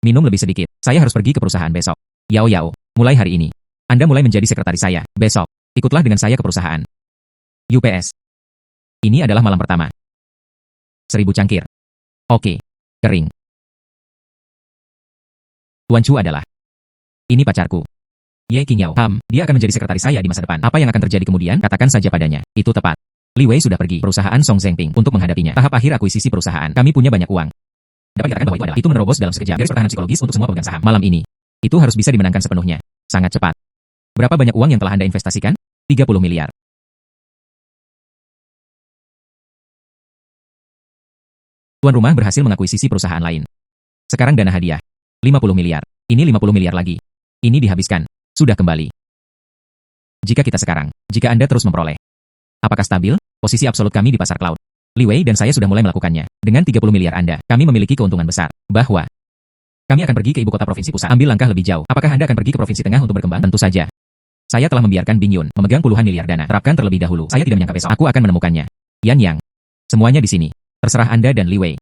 Minum lebih sedikit. Saya harus pergi ke perusahaan besok. Yao Yao, mulai hari ini. Anda mulai menjadi sekretaris saya. Besok, ikutlah dengan saya ke perusahaan. UPS. Ini adalah malam pertama. 1000 cangkir. Oke. Kering. Tuan Chu adalah. Ini pacarku. Ye Qingyao. Dia akan menjadi sekretaris saya di masa depan. Apa yang akan terjadi kemudian? Katakan saja padanya. Itu tepat. Li Wei sudah pergi perusahaan Song Zhengping untuk menghadapinya. Tahap akhir akuisisi perusahaan. Kami punya banyak uang. Dapat dikatakan bahwa itu menerobos dalam sekejap. Garis pertahanan psikologis untuk semua pemegang saham. Malam ini. Itu harus bisa dimenangkan sepenuhnya. Sangat cepat. Berapa banyak uang yang telah Anda investasikan? 30 miliar. Tuan rumah berhasil mengakuisisi perusahaan lain. Sekarang dana hadiah. 50 miliar. Ini 50 miliar lagi. Ini dihabiskan. Sudah kembali. Jika Anda terus memperoleh. Apakah stabil? Posisi absolut kami di pasar cloud. Li Wei dan saya sudah mulai melakukannya. Dengan 30 miliar Anda, kami memiliki keuntungan besar. Bahwa kami akan pergi ke ibu kota provinsi pusat. Ambil langkah lebih jauh. Apakah Anda akan pergi ke provinsi tengah untuk berkembang? Tentu saja. Saya telah membiarkan Bing Yun memegang puluhan miliar dana. Terapkan terlebih dahulu. Saya tidak menyangka besok aku akan menemukannya. Yan Yang. Semuanya di sini. Terserah Anda dan Li Wei.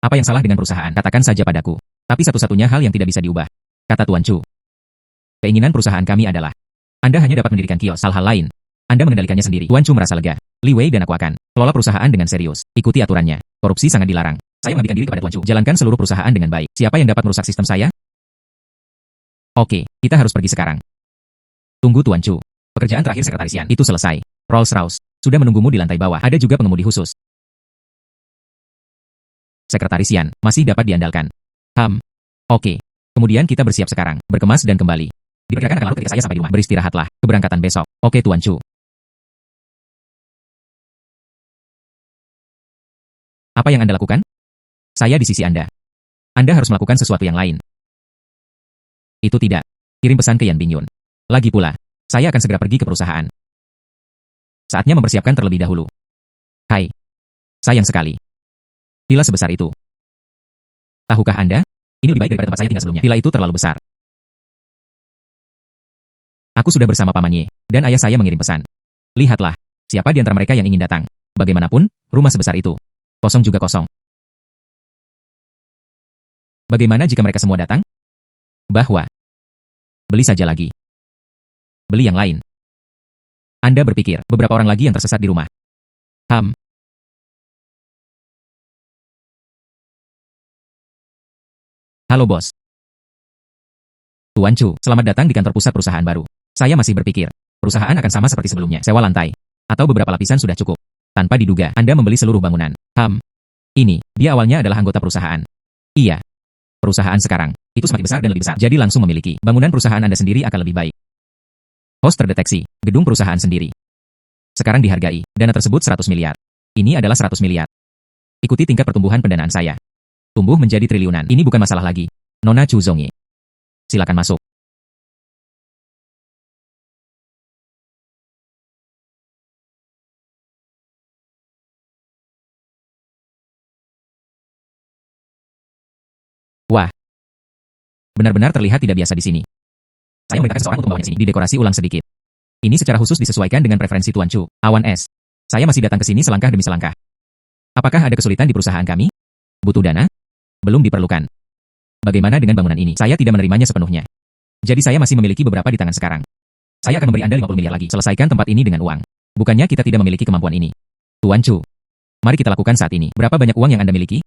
Apa yang salah dengan perusahaan? Katakan saja padaku. Tapi satu-satunya hal yang tidak bisa diubah. Kata Tuan Chu. Keinginan perusahaan kami adalah Anda hanya dapat mendirikan kios. Hal-hal lain Anda mengendalikannya sendiri. Tuan Chu merasa lega. Li Wei dan aku akan kelola perusahaan dengan serius. Ikuti aturannya. Korupsi sangat dilarang. Saya mengabdikan diri kepada Tuan Chu. Jalankan seluruh perusahaan dengan baik. Siapa yang dapat merusak sistem saya? Oke, kita harus pergi sekarang. Tunggu Tuan Chu. Pekerjaan terakhir sekretarisian itu selesai. Rolls-Royce sudah menunggumu di lantai bawah. Ada juga pengemudi khusus. Sekretarisian masih dapat diandalkan. Oke. Kemudian kita bersiap sekarang. Berkemas dan kembali. Diperkirakan akan larut ketika saya sampai di rumah. Beristirahatlah. Keberangkatan besok. Oke Tuan Chu. Apa yang Anda lakukan? Saya di sisi Anda. Anda harus melakukan sesuatu yang lain. Itu tidak. Kirim pesan ke Yan Bingyun. Lagi pula, saya akan segera pergi ke perusahaan. Saatnya mempersiapkan terlebih dahulu. Hai. Sayang sekali. Villa sebesar itu. Tahukah Anda? Ini lebih baik daripada tempat saya tinggal sebelumnya. Villa itu terlalu besar. Aku sudah bersama Paman Ye, dan ayah saya mengirim pesan. Lihatlah, siapa di antara mereka yang ingin datang. Bagaimanapun, rumah sebesar itu. Kosong juga kosong. Bagaimana jika mereka semua datang? Bahwa beli saja lagi. Beli yang lain. Anda berpikir, beberapa orang lagi yang tersesat di rumah. Halo bos. Tuan Chu, selamat datang di kantor pusat perusahaan baru. Saya masih berpikir, perusahaan akan sama seperti sebelumnya, sewa lantai. Atau beberapa lapisan sudah cukup. Tanpa diduga, Anda membeli seluruh bangunan. Ini, dia awalnya adalah anggota perusahaan. Iya. Perusahaan sekarang, itu semakin besar dan lebih besar. Jadi langsung memiliki, bangunan perusahaan Anda sendiri akan lebih baik. Host terdeteksi, gedung perusahaan sendiri. Sekarang dihargai, dana tersebut 100 miliar. Ini adalah 100 miliar. Ikuti tingkat pertumbuhan pendanaan saya. Tumbuh menjadi triliunan. Ini bukan masalah lagi. Nona Chu Zongyi. Silakan masuk. Wah. Benar-benar terlihat tidak biasa di sini. Saya memerintahkan seseorang untuk membawanya sini. Didekorasi ulang sedikit. Ini secara khusus disesuaikan dengan preferensi Tuan Chu. Awan es. Saya masih datang ke sini selangkah demi selangkah. Apakah ada kesulitan di perusahaan kami? Butuh dana? Belum diperlukan. Bagaimana dengan bangunan ini? Saya tidak menerimanya sepenuhnya. Jadi saya masih memiliki beberapa di tangan sekarang. Saya akan memberi Anda 50 miliar lagi. Selesaikan tempat ini dengan uang. Bukannya kita tidak memiliki kemampuan ini. Tuan Chu, mari kita lakukan saat ini. Berapa banyak uang yang Anda miliki?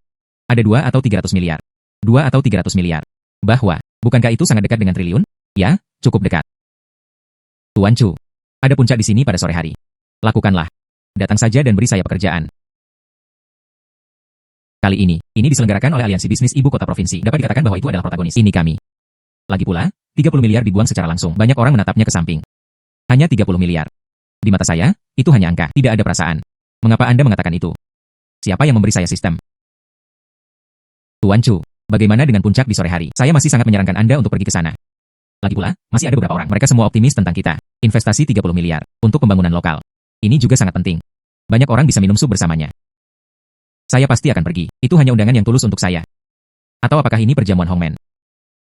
Ada 2 atau 300 miliar. 2 atau 300 miliar. Bahwa, bukankah itu sangat dekat dengan triliun? Ya, cukup dekat. Tuan Chu, ada puncak di sini pada sore hari. Lakukanlah. Datang saja dan beri saya pekerjaan. Kali ini diselenggarakan oleh Aliansi Bisnis Ibu Kota Provinsi. Dapat dikatakan bahwa itu adalah protagonis. Ini kami. Lagi pula, 30 miliar dibuang secara langsung. Banyak orang menatapnya ke samping. Hanya 30 miliar. Di mata saya, itu hanya angka, tidak ada perasaan. Mengapa Anda mengatakan itu? Siapa yang memberi saya sistem? Tuan Chu, bagaimana dengan puncak di sore hari? Saya masih sangat menyarankan Anda untuk pergi ke sana. Lagi pula, masih ada beberapa orang. Mereka semua optimis tentang kita. Investasi 30 miliar untuk pembangunan lokal. Ini juga sangat penting. Banyak orang bisa minum sup bersamanya. Saya pasti akan pergi. Itu hanya undangan yang tulus untuk saya. Atau apakah ini perjamuan Hongmen?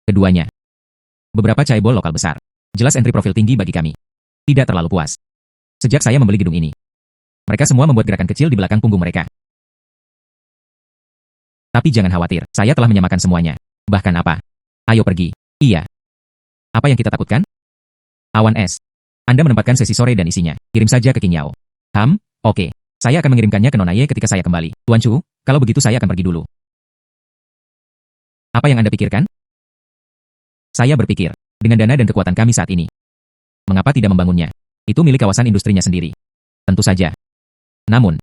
Keduanya. Beberapa caebol lokal besar. Jelas entry profil tinggi bagi kami. Tidak terlalu puas. Sejak saya membeli gedung ini. Mereka semua membuat gerakan kecil di belakang punggung mereka. Tapi jangan khawatir, saya telah menyamakan semuanya. Bahkan apa? Ayo pergi. Iya. Apa yang kita takutkan? Awan es. Anda menempatkan sesi sore dan isinya. Kirim saja ke King Yao. Oke. Saya akan mengirimkannya ke Nona Ye ketika saya kembali. Tuan Chu, kalau begitu saya akan pergi dulu. Apa yang Anda pikirkan? Saya berpikir, dengan dana dan kekuatan kami saat ini. Mengapa tidak membangunnya? Itu milik kawasan industrinya sendiri. Tentu saja. Namun,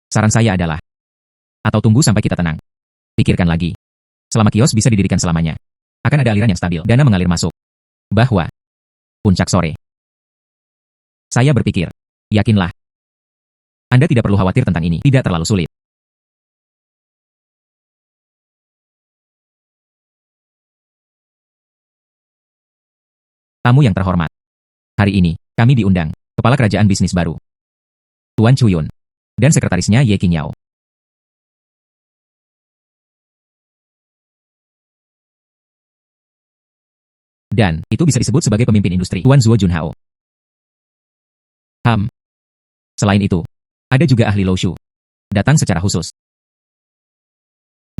saran saya adalah, atau tunggu sampai kita tenang. Pikirkan lagi. Selama kios bisa didirikan selamanya, akan ada aliran yang stabil, dana mengalir masuk. Bahwa, puncak sore. Saya berpikir, yakinlah. Anda tidak perlu khawatir tentang ini, tidak terlalu sulit. Tamu yang terhormat. Hari ini, kami diundang, Kepala Kerajaan Bisnis Baru, Tuan Chu Yun, dan sekretarisnya Ye King Yao. Dan, itu bisa disebut sebagai pemimpin industri, Tuan Zuo Junhao. Selain itu, ada juga ahli Lo Shu. Datang secara khusus.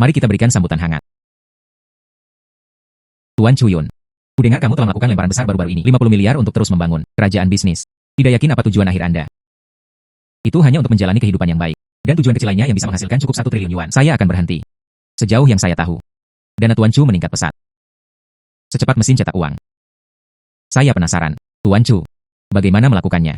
Mari kita berikan sambutan hangat. Tuan Chu Yun, kudengar kamu telah melakukan lemparan besar baru-baru ini, 50 miliar untuk terus membangun kerajaan bisnis. Tidak yakin apa tujuan akhir Anda. Itu hanya untuk menjalani kehidupan yang baik. Dan tujuan kecil lainnya yang bisa menghasilkan cukup 1 triliun yuan. Saya akan berhenti. Sejauh yang saya tahu, dana Tuan Chu meningkat pesat. Secepat mesin cetak uang. Saya penasaran, Tuan Chu, bagaimana melakukannya?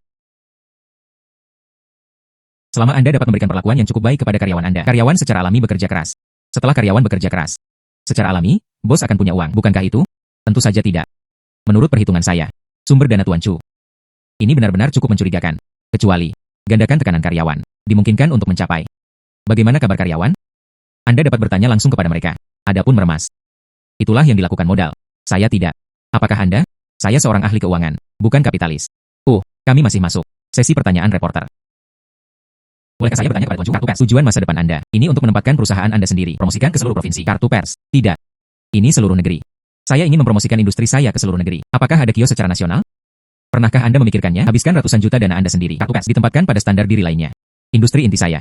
Selama Anda dapat memberikan perlakuan yang cukup baik kepada karyawan Anda. Karyawan secara alami bekerja keras. Setelah karyawan bekerja keras, secara alami, bos akan punya uang, bukankah itu? Tentu saja tidak. Menurut perhitungan saya, sumber dana Tuan Chu ini benar-benar cukup mencurigakan. Kecuali, gandakan tekanan karyawan, dimungkinkan untuk mencapai. Bagaimana kabar karyawan? Anda dapat bertanya langsung kepada mereka. Adapun meremas. Itulah yang dilakukan modal. Saya tidak. Apakah Anda? Saya seorang ahli keuangan, bukan kapitalis. Kami masih masuk. Sesi pertanyaan reporter. Bolehkah saya bertanya kepada Tuan Chu? Kartu pers. Tujuan masa depan Anda, ini untuk menempatkan perusahaan Anda sendiri. Promosikan ke seluruh provinsi. Kartu pers. Tidak. Ini seluruh negeri. Saya ingin mempromosikan industri saya ke seluruh negeri. Apakah ada kios secara nasional? Pernahkah Anda memikirkannya? Habiskan ratusan juta dana Anda sendiri. Kartu pers ditempatkan pada standar diri lainnya. Industri inti saya.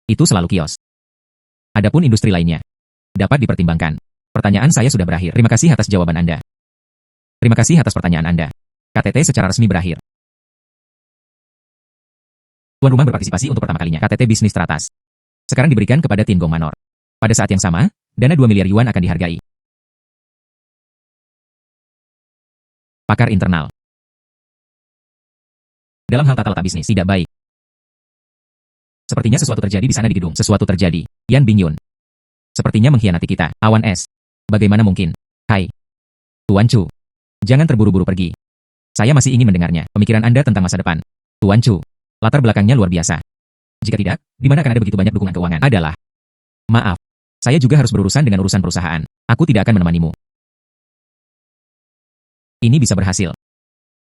Itu selalu kios. Adapun industri lainnya, dapat dipertimbangkan. Pertanyaan saya sudah berakhir. Terima kasih atas jawaban Anda. Terima kasih atas pertanyaan Anda. KTT secara resmi berakhir. Tuan rumah berpartisipasi untuk pertama kalinya. KTT bisnis teratas. Sekarang diberikan kepada Tin Gong Manor. Pada saat yang sama, dana 2 miliar yuan akan dihargai. Pakar internal. Dalam hal tata letak bisnis tidak baik. Sepertinya sesuatu terjadi di sana di gedung. Sesuatu terjadi. Yan Bingyun. Sepertinya mengkhianati kita. Awan es. Bagaimana mungkin? Hai. Tuan Chu. Jangan terburu-buru pergi. Saya masih ingin mendengarnya. Pemikiran Anda tentang masa depan. Tuan Chu. Latar belakangnya luar biasa. Jika tidak, di mana akan ada begitu banyak dukungan keuangan? Adalah. Maaf. Saya juga harus berurusan dengan urusan perusahaan. Aku tidak akan menemanimu. Ini bisa berhasil.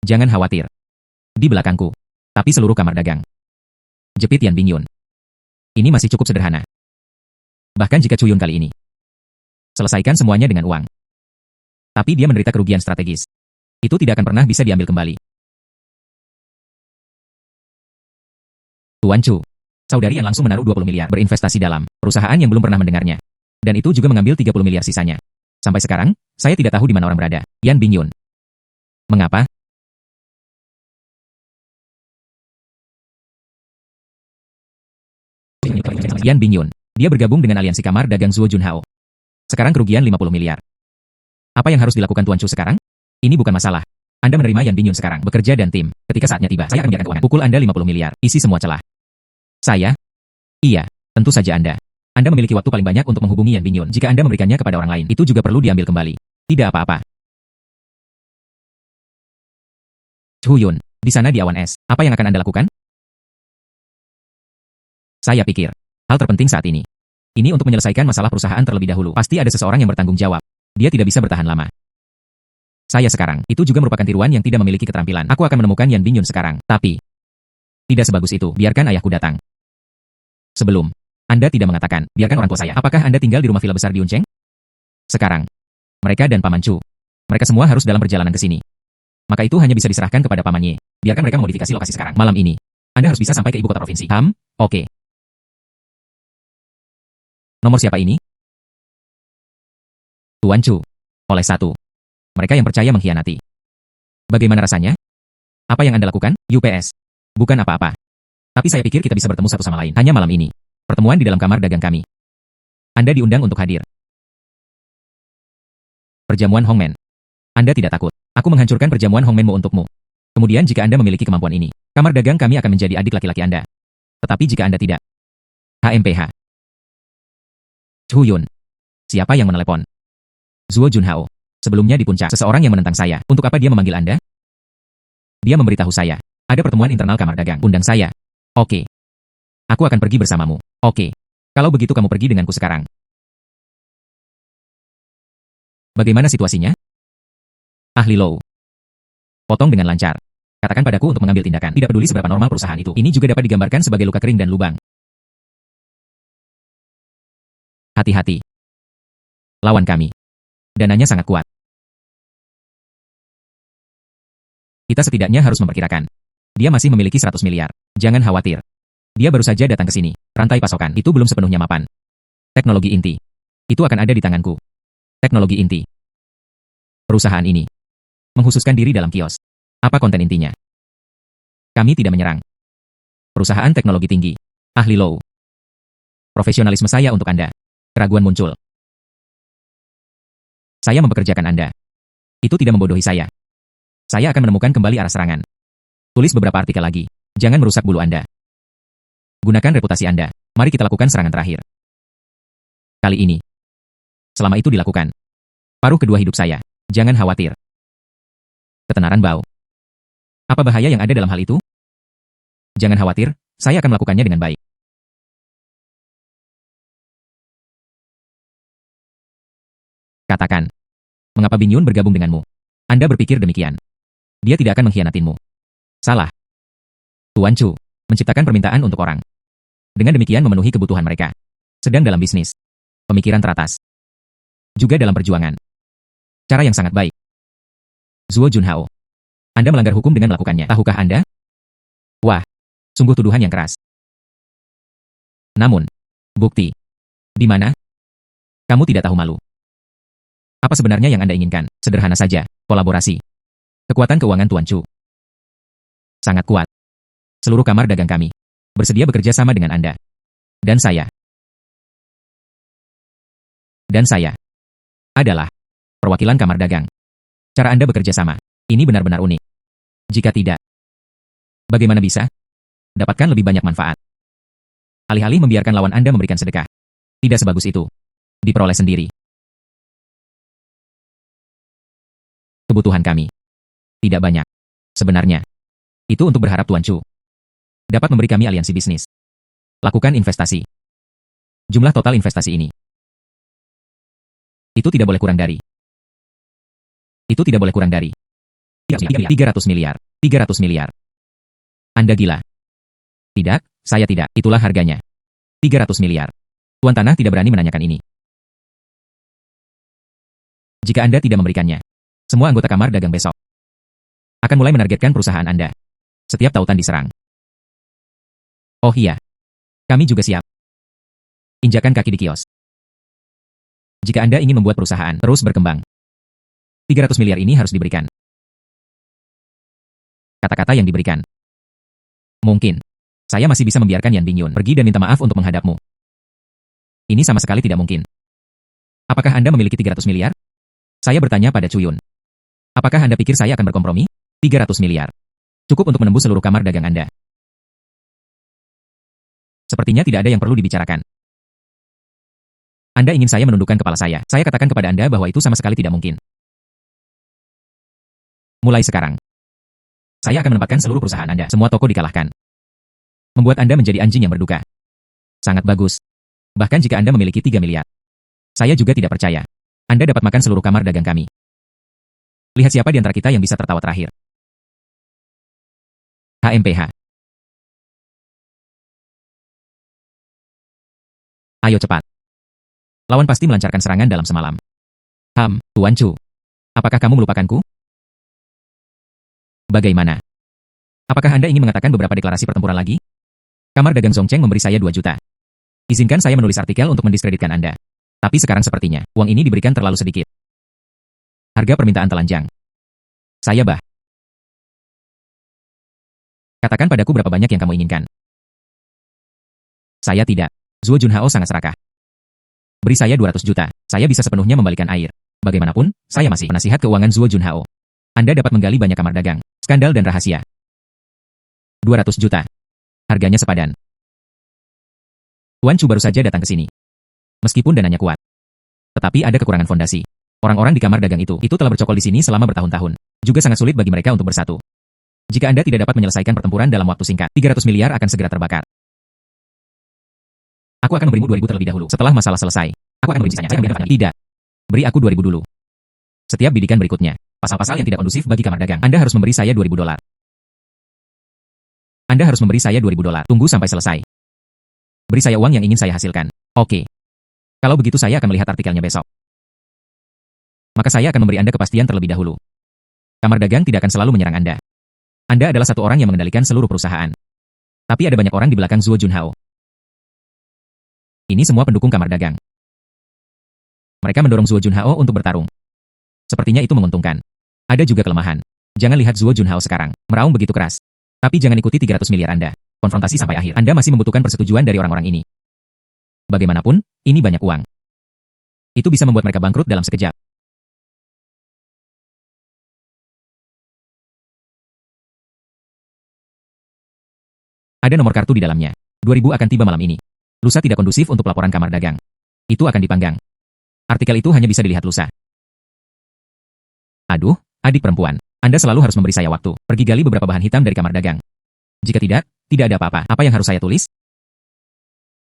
Jangan khawatir. Di belakangku. Tapi seluruh kamar dagang. Jepit Yan Bingyun. Ini masih cukup sederhana. Bahkan jika Chu Yun kali ini. Selesaikan semuanya dengan uang. Tapi dia menderita kerugian strategis. Itu tidak akan pernah bisa diambil kembali. Tuan Chu. Saudari yang langsung menaruh 20 miliar berinvestasi dalam perusahaan yang belum pernah mendengarnya. Dan itu juga mengambil 30 miliar sisanya. Sampai sekarang, saya tidak tahu di mana orang berada. Yan Bingyun. Mengapa? Yan Bingyun. Dia bergabung dengan aliansi kamar dagang Zuo Junhao. Sekarang kerugian 50 miliar. Apa yang harus dilakukan Tuan Chu sekarang? Ini bukan masalah. Anda menerima Yan Bingyun sekarang, bekerja dan tim. Ketika saatnya tiba, saya akan membiarkan keuangan. Pukul Anda 50 miliar, isi semua celah. Saya? Iya, tentu saja Anda. Anda memiliki waktu paling banyak untuk menghubungi Yan Bingyun. Jika Anda memberikannya kepada orang lain, itu juga perlu diambil kembali. Tidak apa-apa. Chu Yun, di sana di awan es, apa yang akan Anda lakukan? Saya pikir, hal terpenting saat ini. Ini untuk menyelesaikan masalah perusahaan terlebih dahulu. Pasti ada seseorang yang bertanggung jawab. Dia tidak bisa bertahan lama. Saya sekarang, itu juga merupakan tiruan yang tidak memiliki keterampilan. Aku akan menemukan Yan Bingyun sekarang, tapi tidak sebagus itu. Biarkan ayahku datang. Sebelum, Anda tidak mengatakan, biarkan orang tua saya. Apakah Anda tinggal di rumah villa besar di Yuncheng? Sekarang, mereka dan Paman Chu, mereka semua harus dalam perjalanan ke sini. Maka itu hanya bisa diserahkan kepada Paman Ye. Biarkan mereka memodifikasi lokasi sekarang. Malam ini, Anda harus bisa sampai ke ibu kota provinsi. Oke. Nomor siapa ini? Tuan Chu. Oleh satu. Mereka yang percaya mengkhianati. Bagaimana rasanya? Apa yang Anda lakukan? UPS. Bukan apa-apa. Tapi saya pikir kita bisa bertemu satu sama lain. Hanya malam ini. Pertemuan di dalam kamar dagang kami. Anda diundang untuk hadir. Perjamuan Hongmen. Anda tidak takut. Aku menghancurkan perjamuan Hongmenmu untukmu. Kemudian jika Anda memiliki kemampuan ini, kamar dagang kami akan menjadi adik laki-laki Anda. Tetapi jika Anda tidak. HMPH. Chu Yun. Siapa yang menelepon? Zuo Junhao. Sebelumnya di puncak, seseorang yang menentang saya. Untuk apa dia memanggil Anda? Dia memberitahu saya. Ada pertemuan internal kamar dagang. Undang saya. Oke. Aku akan pergi bersamamu. Oke. Kalau begitu kamu pergi denganku sekarang. Bagaimana situasinya? Ahli Low. Potong dengan lancar. Katakan padaku untuk mengambil tindakan. Tidak peduli seberapa normal perusahaan itu. Ini juga dapat digambarkan sebagai luka kering dan lubang. Hati-hati. Lawan kami. Dananya sangat kuat. Kita setidaknya harus memperkirakan. Dia masih memiliki 100 miliar. Jangan khawatir. Dia baru saja datang ke sini. Rantai pasokan itu belum sepenuhnya mapan. Teknologi inti. Itu akan ada di tanganku. Teknologi inti. Perusahaan ini menghususkan diri dalam kios. Apa konten intinya? Kami tidak menyerang. Perusahaan teknologi tinggi. Ahli Low. Profesionalisme saya untuk Anda. Keraguan muncul. Saya mempekerjakan Anda. Itu tidak membodohi saya. Saya akan menemukan kembali arah serangan. Tulis beberapa artikel lagi. Jangan merusak bulu Anda. Gunakan reputasi Anda. Mari kita lakukan serangan terakhir. Kali ini. Selama itu dilakukan. Paruh kedua hidup saya. Jangan khawatir. Ketenaran bau. Apa bahaya yang ada dalam hal itu? Jangan khawatir, saya akan melakukannya dengan baik. Katakan. Mengapa Bingyun bergabung denganmu? Anda berpikir demikian. Dia tidak akan mengkhianatimu. Salah. Tuan Chu, menciptakan permintaan untuk orang. Dengan demikian memenuhi kebutuhan mereka. Sedang dalam bisnis. Pemikiran teratas. Juga dalam perjuangan. Cara yang sangat baik. Zuo Junhao. Anda melanggar hukum dengan melakukannya. Tahukah Anda? Wah, sungguh tuduhan yang keras. Namun, bukti. Di mana? Kamu tidak tahu malu. Apa sebenarnya yang Anda inginkan? Sederhana saja, kolaborasi. Kekuatan keuangan Tuan Chu. Sangat kuat. Seluruh kamar dagang kami bersedia bekerja sama dengan Anda. Dan saya. Dan saya adalah perwakilan kamar dagang. Cara Anda bekerja sama, ini benar-benar unik. Jika tidak, bagaimana bisa? Dapatkan lebih banyak manfaat. Alih-alih membiarkan lawan Anda memberikan sedekah. Tidak sebagus itu. Diperoleh sendiri. Kebutuhan kami tidak banyak. Sebenarnya, itu untuk berharap Tuan Chu dapat memberi kami aliansi bisnis. Lakukan investasi. Jumlah total investasi ini. Itu tidak boleh kurang dari. Itu tidak boleh kurang dari. 300 miliar. 300 miliar. Anda gila. Tidak, saya tidak. Itulah harganya. 300 miliar. Tuan Tanah tidak berani menanyakan ini. Jika Anda tidak memberikannya, semua anggota kamar dagang besok akan mulai menargetkan perusahaan Anda. Setiap tautan diserang. Oh iya, kami juga siap. Injakan kaki di kios. Jika Anda ingin membuat perusahaan terus berkembang, 300 miliar ini harus diberikan. Kata-kata yang diberikan. Mungkin, saya masih bisa membiarkan Yan Bingyun pergi dan minta maaf untuk menghadapmu. Ini sama sekali tidak mungkin. Apakah Anda memiliki 300 miliar? Saya bertanya pada Chuyun. Apakah Anda pikir saya akan berkompromi? 300 miliar. Cukup untuk menembus seluruh kamar dagang Anda. Sepertinya tidak ada yang perlu dibicarakan. Anda ingin saya menundukkan kepala saya. Saya katakan kepada Anda bahwa itu sama sekali tidak mungkin. Mulai sekarang, saya akan menempatkan seluruh perusahaan Anda. Semua toko dikalahkan. Membuat Anda menjadi anjing yang berduka. Sangat bagus. Bahkan jika Anda memiliki 3 miliar. Saya juga tidak percaya. Anda dapat makan seluruh kamar dagang kami. Lihat siapa di antara kita yang bisa tertawa terakhir. HMPH. Ayo cepat. Lawan pasti melancarkan serangan dalam semalam. Tuan Chu. Apakah kamu melupakanku? Bagaimana? Apakah Anda ingin mengatakan beberapa deklarasi pertempuran lagi? Kamar dagang Zhongcheng memberi saya 2 juta. Izinkan saya menulis artikel untuk mendiskreditkan Anda. Tapi sekarang sepertinya, uang ini diberikan terlalu sedikit. Harga permintaan telanjang. Saya Katakan padaku berapa banyak yang kamu inginkan. Saya tidak. Zuo Junhao sangat serakah. Beri saya 200 juta, saya bisa sepenuhnya membalikan air. Bagaimanapun, saya masih penasihat keuangan Zuo Junhao. Anda dapat menggali banyak kamar dagang, skandal dan rahasia. 200 juta. Harganya sepadan. Tuan Chu baru saja datang ke sini. Meskipun dananya kuat. Tetapi ada kekurangan fondasi. Orang-orang di kamar dagang itu telah bercokol di sini selama bertahun-tahun. Juga sangat sulit bagi mereka untuk bersatu. Jika Anda tidak dapat menyelesaikan pertempuran dalam waktu singkat, 300 miliar akan segera terbakar. Aku akan memberimu 2000 terlebih dahulu. Setelah masalah selesai, aku akan memberi sisanya. Tidak. Beri aku 2000 dulu. Setiap bidikan berikutnya, pasal-pasal yang tidak kondusif bagi kamar dagang, Anda harus memberi saya 2000 dolar. Anda harus memberi saya 2000 dolar. Tunggu sampai selesai. Beri saya uang yang ingin saya hasilkan. Oke. Kalau begitu saya akan melihat artikelnya besok. Maka saya akan memberi Anda kepastian terlebih dahulu. Kamar dagang tidak akan selalu menyerang Anda. Anda adalah satu orang yang mengendalikan seluruh perusahaan. Tapi ada banyak orang di belakang Zuo Junhao. Ini semua pendukung kamar dagang. Mereka mendorong Zuo Junhao untuk bertarung. Sepertinya itu menguntungkan. Ada juga kelemahan. Jangan lihat Zuo Junhao sekarang, meraung begitu keras. Tapi jangan ikuti 300 miliar Anda. Konfrontasi sampai akhir. Anda masih membutuhkan persetujuan dari orang-orang ini. Bagaimanapun, ini banyak uang. Itu bisa membuat mereka bangkrut dalam sekejap. Ada nomor kartu di dalamnya. 2000 akan tiba malam ini. Lusa tidak kondusif untuk pelaporan kamar dagang. Itu akan dipanggang. Artikel itu hanya bisa dilihat lusa. Aduh, adik perempuan. Anda selalu harus memberi saya waktu. Pergi gali beberapa bahan hitam dari kamar dagang. Jika tidak ada apa-apa. Apa yang harus saya tulis?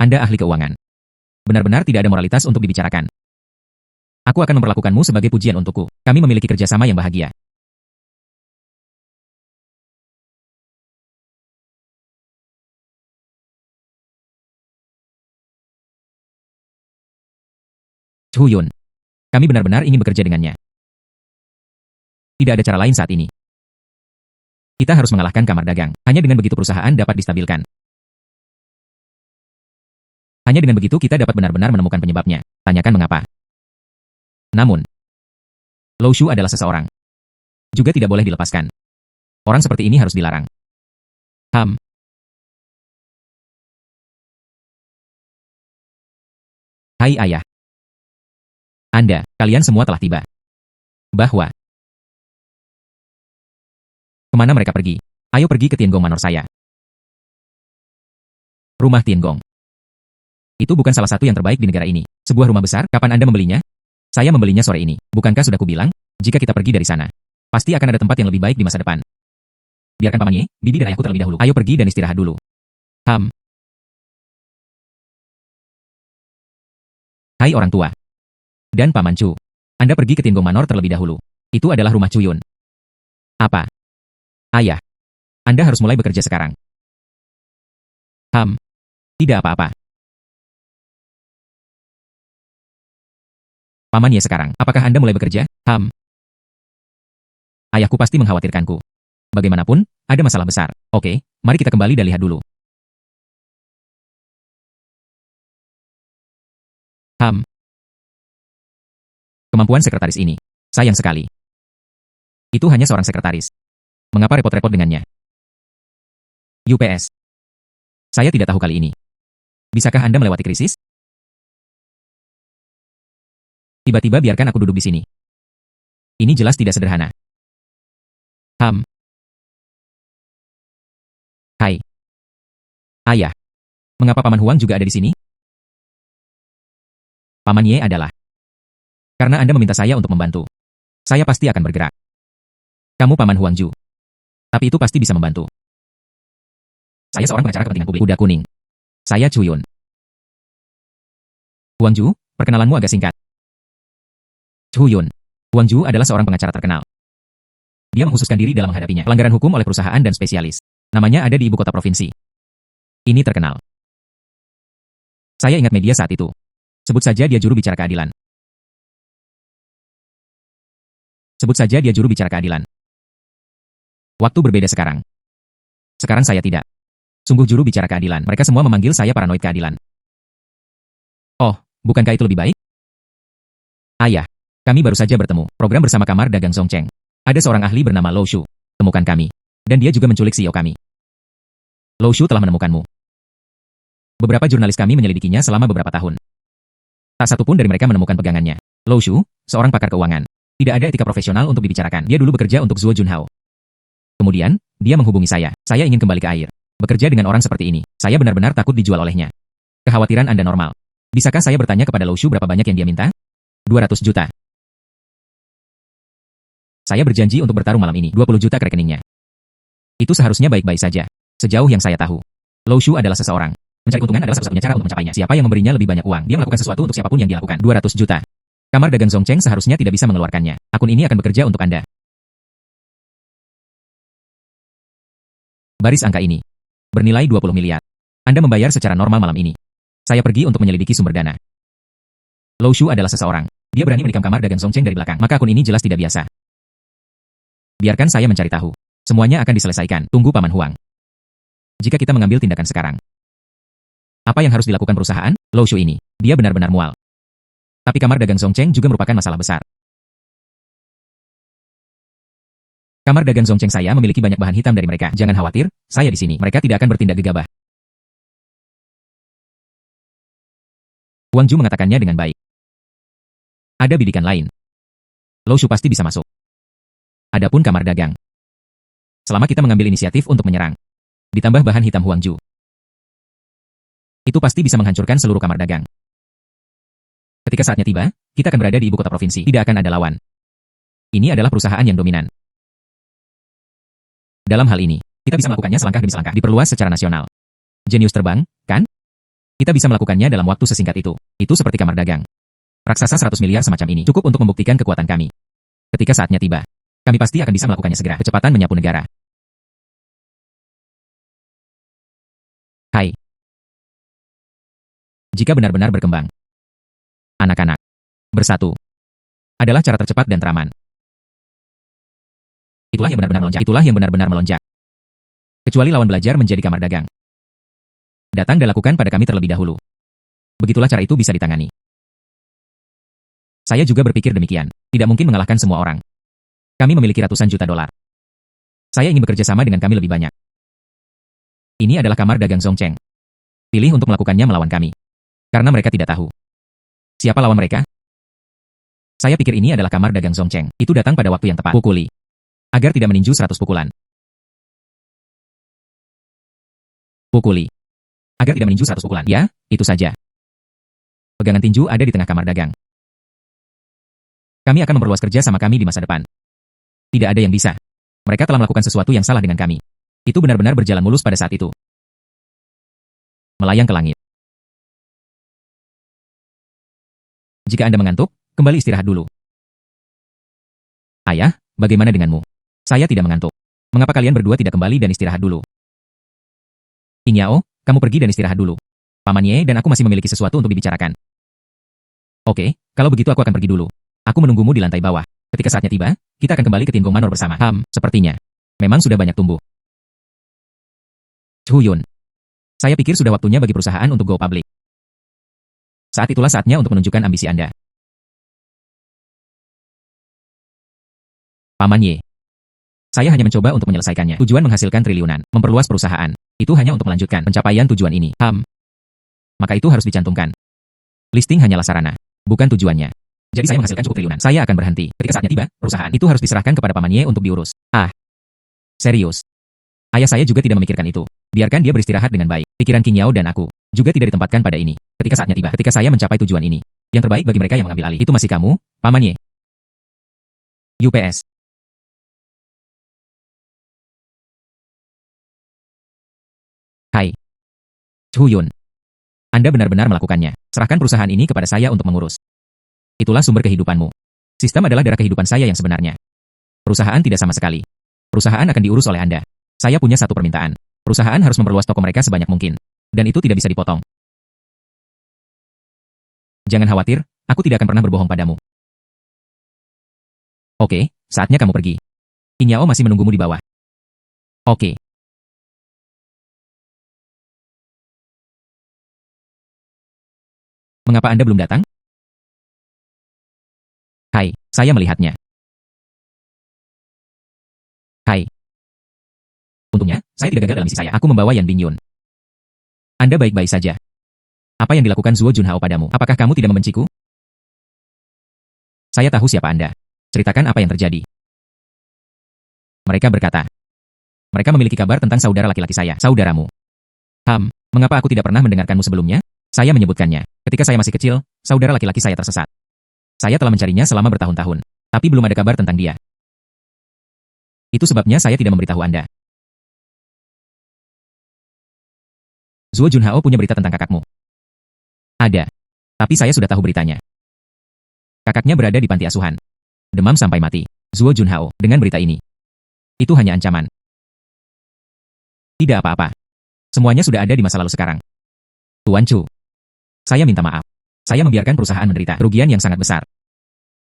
Anda ahli keuangan. Benar-benar tidak ada moralitas untuk dibicarakan. Aku akan memperlakukanmu sebagai pujian untukku. Kami memiliki kerjasama yang bahagia. Chuyun. Kami benar-benar ingin bekerja dengannya. Tidak ada cara lain saat ini. Kita harus mengalahkan kamar dagang. Hanya dengan begitu perusahaan dapat distabilkan. Hanya dengan begitu kita dapat benar-benar menemukan penyebabnya. Tanyakan mengapa. Namun, Lou Shu adalah seseorang. Juga tidak boleh dilepaskan. Orang seperti ini harus dilarang. Hai ayah. Kalian semua telah tiba. Kemana mereka pergi? Ayo pergi ke Tiangong Manor saya. Rumah Tiangong. Itu bukan salah satu yang terbaik di negara ini. Sebuah rumah besar, kapan Anda membelinya? Saya membelinya sore ini. Bukankah sudah kubilang? Jika kita pergi dari sana, pasti akan ada tempat yang lebih baik di masa depan. Biarkan Paman Ye, Bibi dan ayahku terlebih dahulu. Ayo pergi dan istirahat dulu. Hai orang tua. Dan Paman Chu. Anda pergi ke Tiangong Manor terlebih dahulu. Itu adalah rumah Chuyun. Apa? Ayah. Anda harus mulai bekerja sekarang. Tidak apa-apa. Paman Ye sekarang, apakah Anda mulai bekerja? Ayahku pasti mengkhawatirkanku. Bagaimanapun, ada masalah besar. Oke, mari kita kembali dan lihat dulu. Kemampuan sekretaris ini. Sayang sekali. Itu hanya seorang sekretaris. Mengapa repot-repot dengannya? UPS. Saya tidak tahu kali ini. Bisakah Anda melewati krisis? Tiba-tiba biarkan aku duduk di sini. Ini jelas tidak sederhana. Hai. Ayah. Mengapa Paman Huang juga ada di sini? Paman Ye adalah. Karena Anda meminta saya untuk membantu. Saya pasti akan bergerak. Kamu Paman Huang Ju. Tapi itu pasti bisa membantu. Saya seorang pengacara kepentingan publik. Kuda kuning. Saya Chu Yun. Huang Ju, perkenalanmu agak singkat. Chu Yun. Huang Ju adalah seorang pengacara terkenal. Dia mengkhususkan diri dalam menghadapinya pelanggaran hukum oleh perusahaan dan spesialis. Namanya ada di ibu kota provinsi. Ini terkenal. Saya ingat media saat itu. Sebut saja dia juru bicara keadilan. Sebut saja dia juru bicara keadilan. Waktu berbeda sekarang. Sekarang saya tidak. Sungguh juru bicara keadilan. Mereka semua memanggil saya paranoid keadilan. Oh, bukankah itu lebih baik? Ayah, kami baru saja bertemu. Program bersama Kamar Dagang Zhongcheng. Ada seorang ahli bernama Lou Shu. Temukan kami. Dan dia juga menculik CEO kami. Lou Shu telah menemukanmu. Beberapa jurnalis kami menyelidikinya selama beberapa tahun. Tak satu pun dari mereka menemukan pegangannya. Lou Shu, seorang pakar keuangan. Tidak ada etika profesional untuk dibicarakan. Dia dulu bekerja untuk Zhuo Junhao. Kemudian, dia menghubungi saya. Saya ingin kembali ke air. Bekerja dengan orang seperti ini. Saya benar-benar takut dijual olehnya. Kekhawatiran Anda normal. Bisakah saya bertanya kepada Lou Shu berapa banyak yang dia minta? 200 juta. Saya berjanji untuk bertarung malam ini. 20 juta ke rekeningnya. Itu seharusnya baik-baik saja. Sejauh yang saya tahu. Lou Shu adalah seseorang. Mencari keuntungan adalah satu-satunya cara untuk mencapainya. Siapa yang memberinya lebih banyak uang, dia melakukan sesuatu untuk siapapun yang dilakukan. 200 juta. Kamar Dagang Zhongcheng seharusnya tidak bisa mengeluarkannya. Akun ini akan bekerja untuk Anda. Baris angka ini. Bernilai 20 miliar. Anda membayar secara normal malam ini. Saya pergi untuk menyelidiki sumber dana. Lou Shu adalah seseorang. Dia berani menikam Kamar Dagang Zhongcheng dari belakang. Maka akun ini jelas tidak biasa. Biarkan saya mencari tahu. Semuanya akan diselesaikan. Tunggu Paman Huang. Jika kita mengambil tindakan sekarang. Apa yang harus dilakukan perusahaan? Lou Shu ini. Dia benar-benar mual. Tapi Kamar Dagang Zhongcheng juga merupakan masalah besar. Kamar Dagang Zhongcheng saya memiliki banyak bahan hitam dari mereka. Jangan khawatir, saya di sini. Mereka tidak akan bertindak gegabah. Huang Ju mengatakannya dengan baik. Ada bidikan lain. Lou Shu pasti bisa masuk. Adapun Kamar Dagang. Selama kita mengambil inisiatif untuk menyerang. Ditambah bahan hitam Huang Ju. Itu pasti bisa menghancurkan seluruh Kamar Dagang. Ketika saatnya tiba, kita akan berada di ibu kota provinsi. Tidak akan ada lawan. Ini adalah perusahaan yang dominan. Dalam hal ini, kita bisa melakukannya selangkah demi selangkah. Diperluas secara nasional. Jenius terbang, kan? Kita bisa melakukannya dalam waktu sesingkat itu. Itu seperti Kamar Dagang. Raksasa 100 miliar semacam ini cukup untuk membuktikan kekuatan kami. Ketika saatnya tiba, kami pasti akan bisa melakukannya segera. Kecepatan menyapu negara. Hai. Jika benar-benar berkembang. Anak-anak. Bersatu. Adalah cara tercepat dan teraman. Itulah yang benar-benar melonjak. Itulah yang benar-benar melonjak. Kecuali lawan belajar menjadi Kamar Dagang. Datang dan lakukan pada kami terlebih dahulu. Begitulah cara itu bisa ditangani. Saya juga berpikir demikian. Tidak mungkin mengalahkan semua orang. Kami memiliki ratusan juta dolar. Saya ingin bekerja sama dengan kami lebih banyak. Ini adalah Kamar Dagang Zhongcheng. Pilih untuk melakukannya melawan kami. Karena mereka tidak tahu. Siapa lawan mereka? Saya pikir ini adalah Kamar Dagang Zhongcheng. Itu datang pada waktu yang tepat. Pukuli. Agar tidak meninju 100 pukulan. Pukuli. Agar tidak meninju 100 pukulan. Ya, itu saja. Pegangan tinju ada di tengah Kamar Dagang. Kami akan memperluas kerja sama kami di masa depan. Tidak ada yang bisa. Mereka telah melakukan sesuatu yang salah dengan kami. Itu benar-benar berjalan mulus pada saat itu. Melayang ke langit. Jika Anda mengantuk, kembali istirahat dulu. Ayah, bagaimana denganmu? Saya tidak mengantuk. Mengapa kalian berdua tidak kembali dan istirahat dulu? Inyao, kamu pergi dan istirahat dulu. Paman Ye dan aku masih memiliki sesuatu untuk dibicarakan. Oke, kalau begitu aku akan pergi dulu. Aku menunggumu di lantai bawah. Ketika saatnya tiba, kita akan kembali ke Tiangong Manor bersama. Sepertinya. Memang sudah banyak tumbuh. Chu Yun. Saya pikir sudah waktunya bagi perusahaan untuk go public. Saat itulah saatnya untuk menunjukkan ambisi Anda. Paman Ye. Saya hanya mencoba untuk menyelesaikannya. Tujuan menghasilkan triliunan, memperluas perusahaan. Itu hanya untuk melanjutkan pencapaian tujuan ini. Maka itu harus dicantumkan. Listing hanyalah sarana, bukan tujuannya. Jadi saya menghasilkan cukup triliunan. Saya akan berhenti. Ketika saatnya tiba, perusahaan itu harus diserahkan kepada Paman Ye untuk diurus. Serius. Ayah saya juga tidak memikirkan itu. Biarkan dia beristirahat dengan baik. Pikiran King Yao dan aku juga tidak ditempatkan pada ini. Ketika saatnya tiba, ketika saya mencapai tujuan ini, yang terbaik bagi mereka yang mengambil alih, itu masih kamu, Paman Ye. UPS. Hai. Chu Yun. Anda benar-benar melakukannya. Serahkan perusahaan ini kepada saya untuk mengurus. Itulah sumber kehidupanmu. Sistem adalah darah kehidupan saya yang sebenarnya. Perusahaan tidak sama sekali. Perusahaan akan diurus oleh Anda. Saya punya satu permintaan. Perusahaan harus memperluas toko mereka sebanyak mungkin. Dan itu tidak bisa dipotong. Jangan khawatir, aku tidak akan pernah berbohong padamu. Oke, saatnya kamu pergi. King Yao masih menunggumu di bawah. Oke. Mengapa Anda belum datang? Hai, saya melihatnya. Hai. Untungnya, saya tidak gagal dalam misi saya. Aku membawa Yan Bingyun. Anda baik-baik saja. Apa yang dilakukan Zuo Junhao padamu? Apakah kamu tidak membenciku? Saya tahu siapa Anda. Ceritakan apa yang terjadi. Mereka berkata. Mereka memiliki kabar tentang saudara laki-laki saya, saudaramu. Mengapa aku tidak pernah mendengarkanmu sebelumnya? Saya menyebutkannya. Ketika saya masih kecil, saudara laki-laki saya tersesat. Saya telah mencarinya selama bertahun-tahun, tapi belum ada kabar tentang dia. Itu sebabnya saya tidak memberitahu Anda. Zuo Junhao punya berita tentang kakakmu. Ada. Tapi saya sudah tahu beritanya. Kakaknya berada di panti asuhan. Demam sampai mati. Zuo Junhao, dengan berita ini. Itu hanya ancaman. Tidak apa-apa. Semuanya sudah ada di masa lalu sekarang. Tuan Chu. Saya minta maaf. Saya membiarkan perusahaan menderita kerugian yang sangat besar.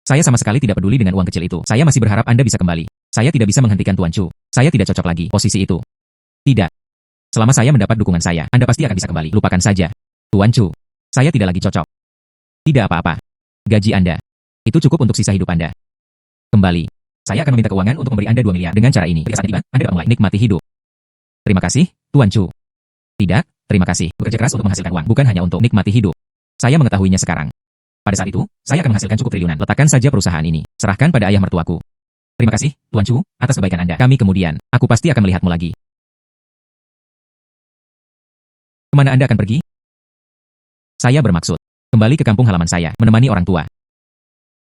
Saya sama sekali tidak peduli dengan uang kecil itu. Saya masih berharap Anda bisa kembali. Saya tidak bisa menghentikan Tuan Chu. Saya tidak cocok lagi posisi itu. Tidak. Selama saya mendapat dukungan saya, Anda pasti akan bisa kembali. Lupakan saja. Tuan Chu. Saya tidak lagi cocok. Tidak apa-apa. Gaji Anda. Itu cukup untuk sisa hidup Anda. Kembali. Saya akan meminta keuangan untuk memberi Anda 2 miliar. Dengan cara ini, ketika saat tiba, Anda dapat mulai nikmati hidup. Terima kasih, Tuan Chu. Tidak, terima kasih. Bekerja keras untuk menghasilkan uang, bukan hanya untuk nikmati hidup. Saya mengetahuinya sekarang. Pada saat itu, saya akan menghasilkan cukup triliunan. Letakkan saja perusahaan ini. Serahkan pada ayah mertuaku. Terima kasih, Tuan Chu, atas kebaikan Anda. Kami kemudian. Aku pasti akan melihatmu lagi. Kemana Anda akan pergi? Saya bermaksud, kembali ke kampung halaman saya, menemani orang tua.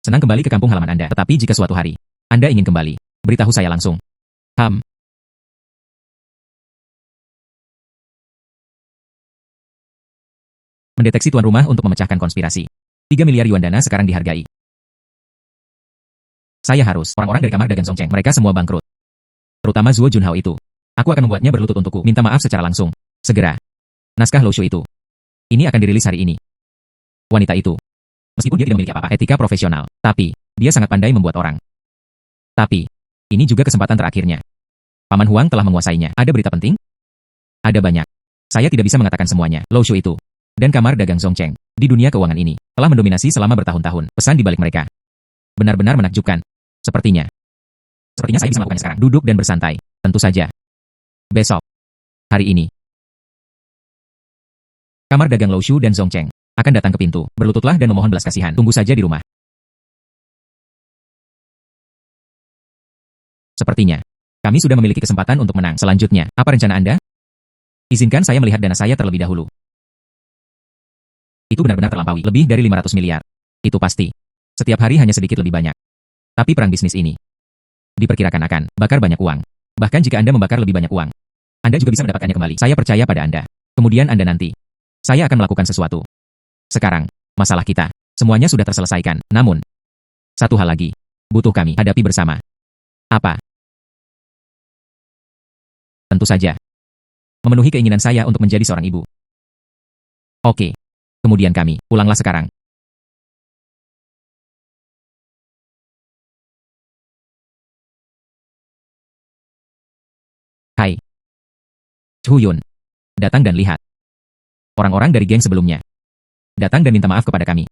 Senang kembali ke kampung halaman Anda, tetapi jika suatu hari Anda ingin kembali, beritahu saya langsung. Mendeteksi tuan rumah untuk memecahkan konspirasi. 3 miliar yuan dana sekarang dihargai. Saya harus, orang-orang dari kamar dagang Songcheng, mereka semua bangkrut. Terutama Zuo Junhao itu. Aku akan membuatnya berlutut untukku, minta maaf secara langsung. Segera. Naskah Loshu itu. Ini akan dirilis hari ini. Wanita itu. Meskipun dia tidak memiliki apa-apa etika profesional, tapi dia sangat pandai membuat orang. Tapi, ini juga kesempatan terakhirnya. Paman Huang telah menguasainya. Ada berita penting? Ada banyak. Saya tidak bisa mengatakan semuanya. Loshu itu dan kamar dagang Songcheng di dunia keuangan ini telah mendominasi selama bertahun-tahun. Pesan di balik mereka benar-benar menakjubkan. Sepertinya saya bisa melakukannya sekarang. Duduk dan bersantai. Tentu saja. Besok. Hari ini. Kamar dagang Loshu dan Songcheng akan datang ke pintu. Berlututlah dan memohon belas kasihan. Tunggu saja di rumah. Sepertinya kami sudah memiliki kesempatan untuk menang. Selanjutnya, apa rencana Anda? Izinkan saya melihat dana saya terlebih dahulu. Itu benar-benar terlampaui. Lebih dari 500 miliar. Itu pasti. Setiap hari hanya sedikit lebih banyak. Tapi perang bisnis ini diperkirakan akan bakar banyak uang. Bahkan jika Anda membakar lebih banyak uang, Anda juga bisa mendapatkannya kembali. Saya percaya pada Anda. Kemudian Anda nanti. Saya akan melakukan sesuatu. Sekarang, masalah kita. Semuanya sudah terselesaikan. Namun, satu hal lagi. Butuh kami hadapi bersama. Apa? Tentu saja. Memenuhi keinginan saya untuk menjadi seorang ibu. Oke. Kemudian kami, pulanglah sekarang. Hai. Chu Yun. Datang dan lihat. Orang-orang dari geng sebelumnya Datang dan minta maaf kepada kami.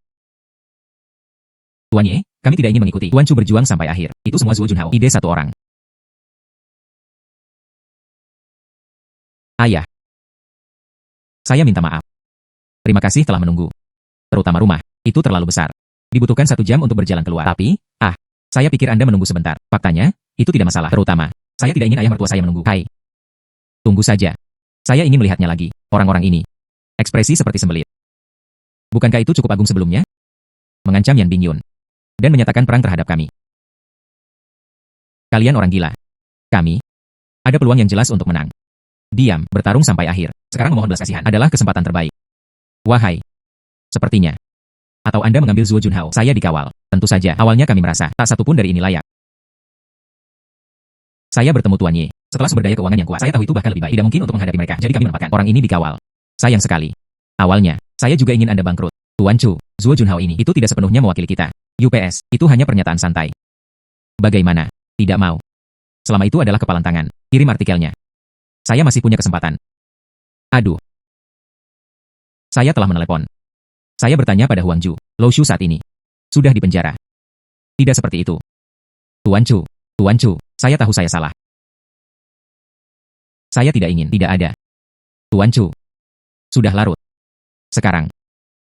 Tuan Ye, kami tidak ingin mengikuti Tuan Chu berjuang sampai akhir. Itu semua Zuo Junhao, ide satu orang. Ayah. Saya minta maaf. Terima kasih telah menunggu. Terutama rumah, itu terlalu besar. Dibutuhkan 1 jam untuk berjalan keluar. Tapi, saya pikir Anda menunggu sebentar. Faktanya, itu tidak masalah. Terutama, saya tidak ingin ayah mertua saya menunggu. Hai. Tunggu saja. Saya ingin melihatnya lagi. Orang-orang ini. Ekspresi seperti sembelit. Bukankah itu cukup agung sebelumnya? Mengancam Yan Bingyun. Dan menyatakan perang terhadap kami. Kalian orang gila. Kami. Ada peluang yang jelas untuk menang. Diam, bertarung sampai akhir. Sekarang memohon belas kasihan adalah kesempatan terbaik. Wahai. Sepertinya. Atau Anda mengambil Zuo Junhao. Saya dikawal. Tentu saja, awalnya kami merasa tak satu pun dari ini layak. Saya bertemu Tuan Ye. Setelah sumber daya keuangan yang kuat, saya tahu itu bahkan lebih baik. Tidak mungkin untuk menghadapi mereka. Jadi kami menempatkan orang ini dikawal. Sayang sekali. Awalnya, saya juga ingin Anda bangkrut. Tuan Chu, Zuo Junhao ini itu tidak sepenuhnya mewakili kita. UPS, itu hanya pernyataan santai. Bagaimana? Tidak mau. Selama itu adalah kepalan tangan. Kirim artikelnya. Saya masih punya kesempatan. Aduh. Saya telah menelepon. Saya bertanya pada Huang Ju, Lo Shu saat ini sudah di penjara. Tidak seperti itu. Tuan Chu, saya tahu saya salah. Saya tidak ingin, tidak ada. Tuan Chu, sudah larut. Sekarang,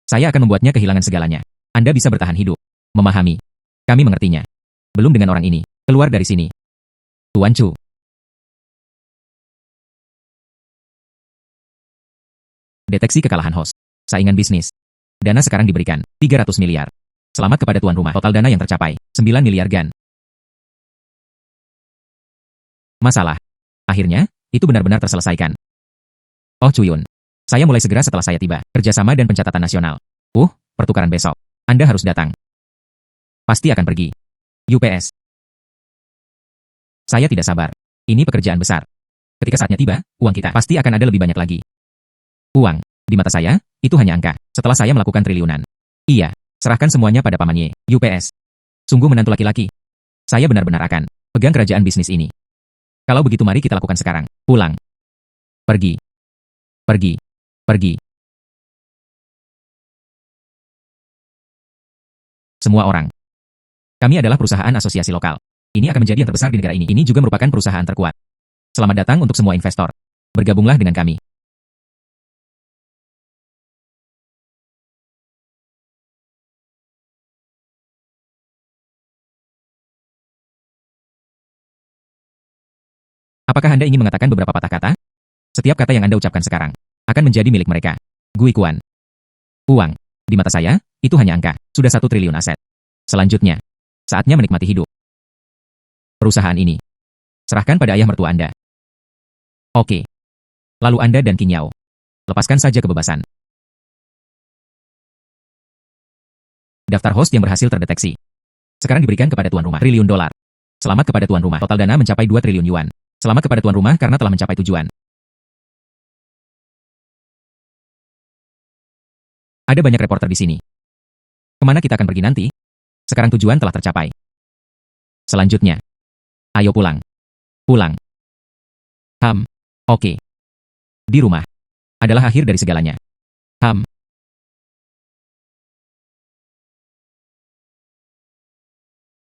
saya akan membuatnya kehilangan segalanya. Anda bisa bertahan hidup. Memahami. Kami mengertinya. Belum dengan orang ini. Keluar dari sini. Tuan Chu. Deteksi kekalahan host. Saingan bisnis. Dana sekarang diberikan 300 miliar. Selamat kepada tuan rumah. Total dana yang tercapai 9 miliar gan. Masalah. Akhirnya, itu benar-benar terselesaikan. Oh Chuyun. Saya mulai segera setelah saya tiba. Kerjasama dan pencatatan nasional. Pertukaran besok. Anda harus datang. Pasti akan pergi. UPS. Saya tidak sabar. Ini pekerjaan besar. Ketika saatnya tiba, uang kita pasti akan ada lebih banyak lagi. Uang, di mata saya, itu hanya angka. Setelah saya melakukan triliunan. Iya, serahkan semuanya pada Paman Ye. UPS. Sungguh menantu laki-laki. Saya benar-benar akan pegang kerajaan bisnis ini. Kalau begitu mari kita lakukan sekarang. Pulang. Pergi. Pergi. Pergi. Semua orang. Kami adalah perusahaan asosiasi lokal. Ini akan menjadi yang terbesar di negara ini. Ini juga merupakan perusahaan terkuat. Selamat datang untuk semua investor. Bergabunglah dengan kami. Apakah Anda ingin mengatakan beberapa patah kata? Setiap kata yang Anda ucapkan sekarang akan menjadi milik mereka. Gui Kuan. Uang. Di mata saya, itu hanya angka. Sudah 1 triliun aset. Selanjutnya, saatnya menikmati hidup. Perusahaan ini. Serahkan pada ayah mertua Anda. Oke. Lalu Anda dan King Yao. Lepaskan saja kebebasan. Daftar host yang berhasil terdeteksi. Sekarang diberikan kepada tuan rumah. Triliun dolar. Selamat kepada tuan rumah. Total dana mencapai 2 triliun yuan. Selamat kepada tuan rumah karena telah mencapai tujuan. Ada banyak reporter di sini. Kemana kita akan pergi nanti? Sekarang tujuan telah tercapai. Selanjutnya. Ayo pulang. Pulang. Oke. Di rumah. Adalah akhir dari segalanya.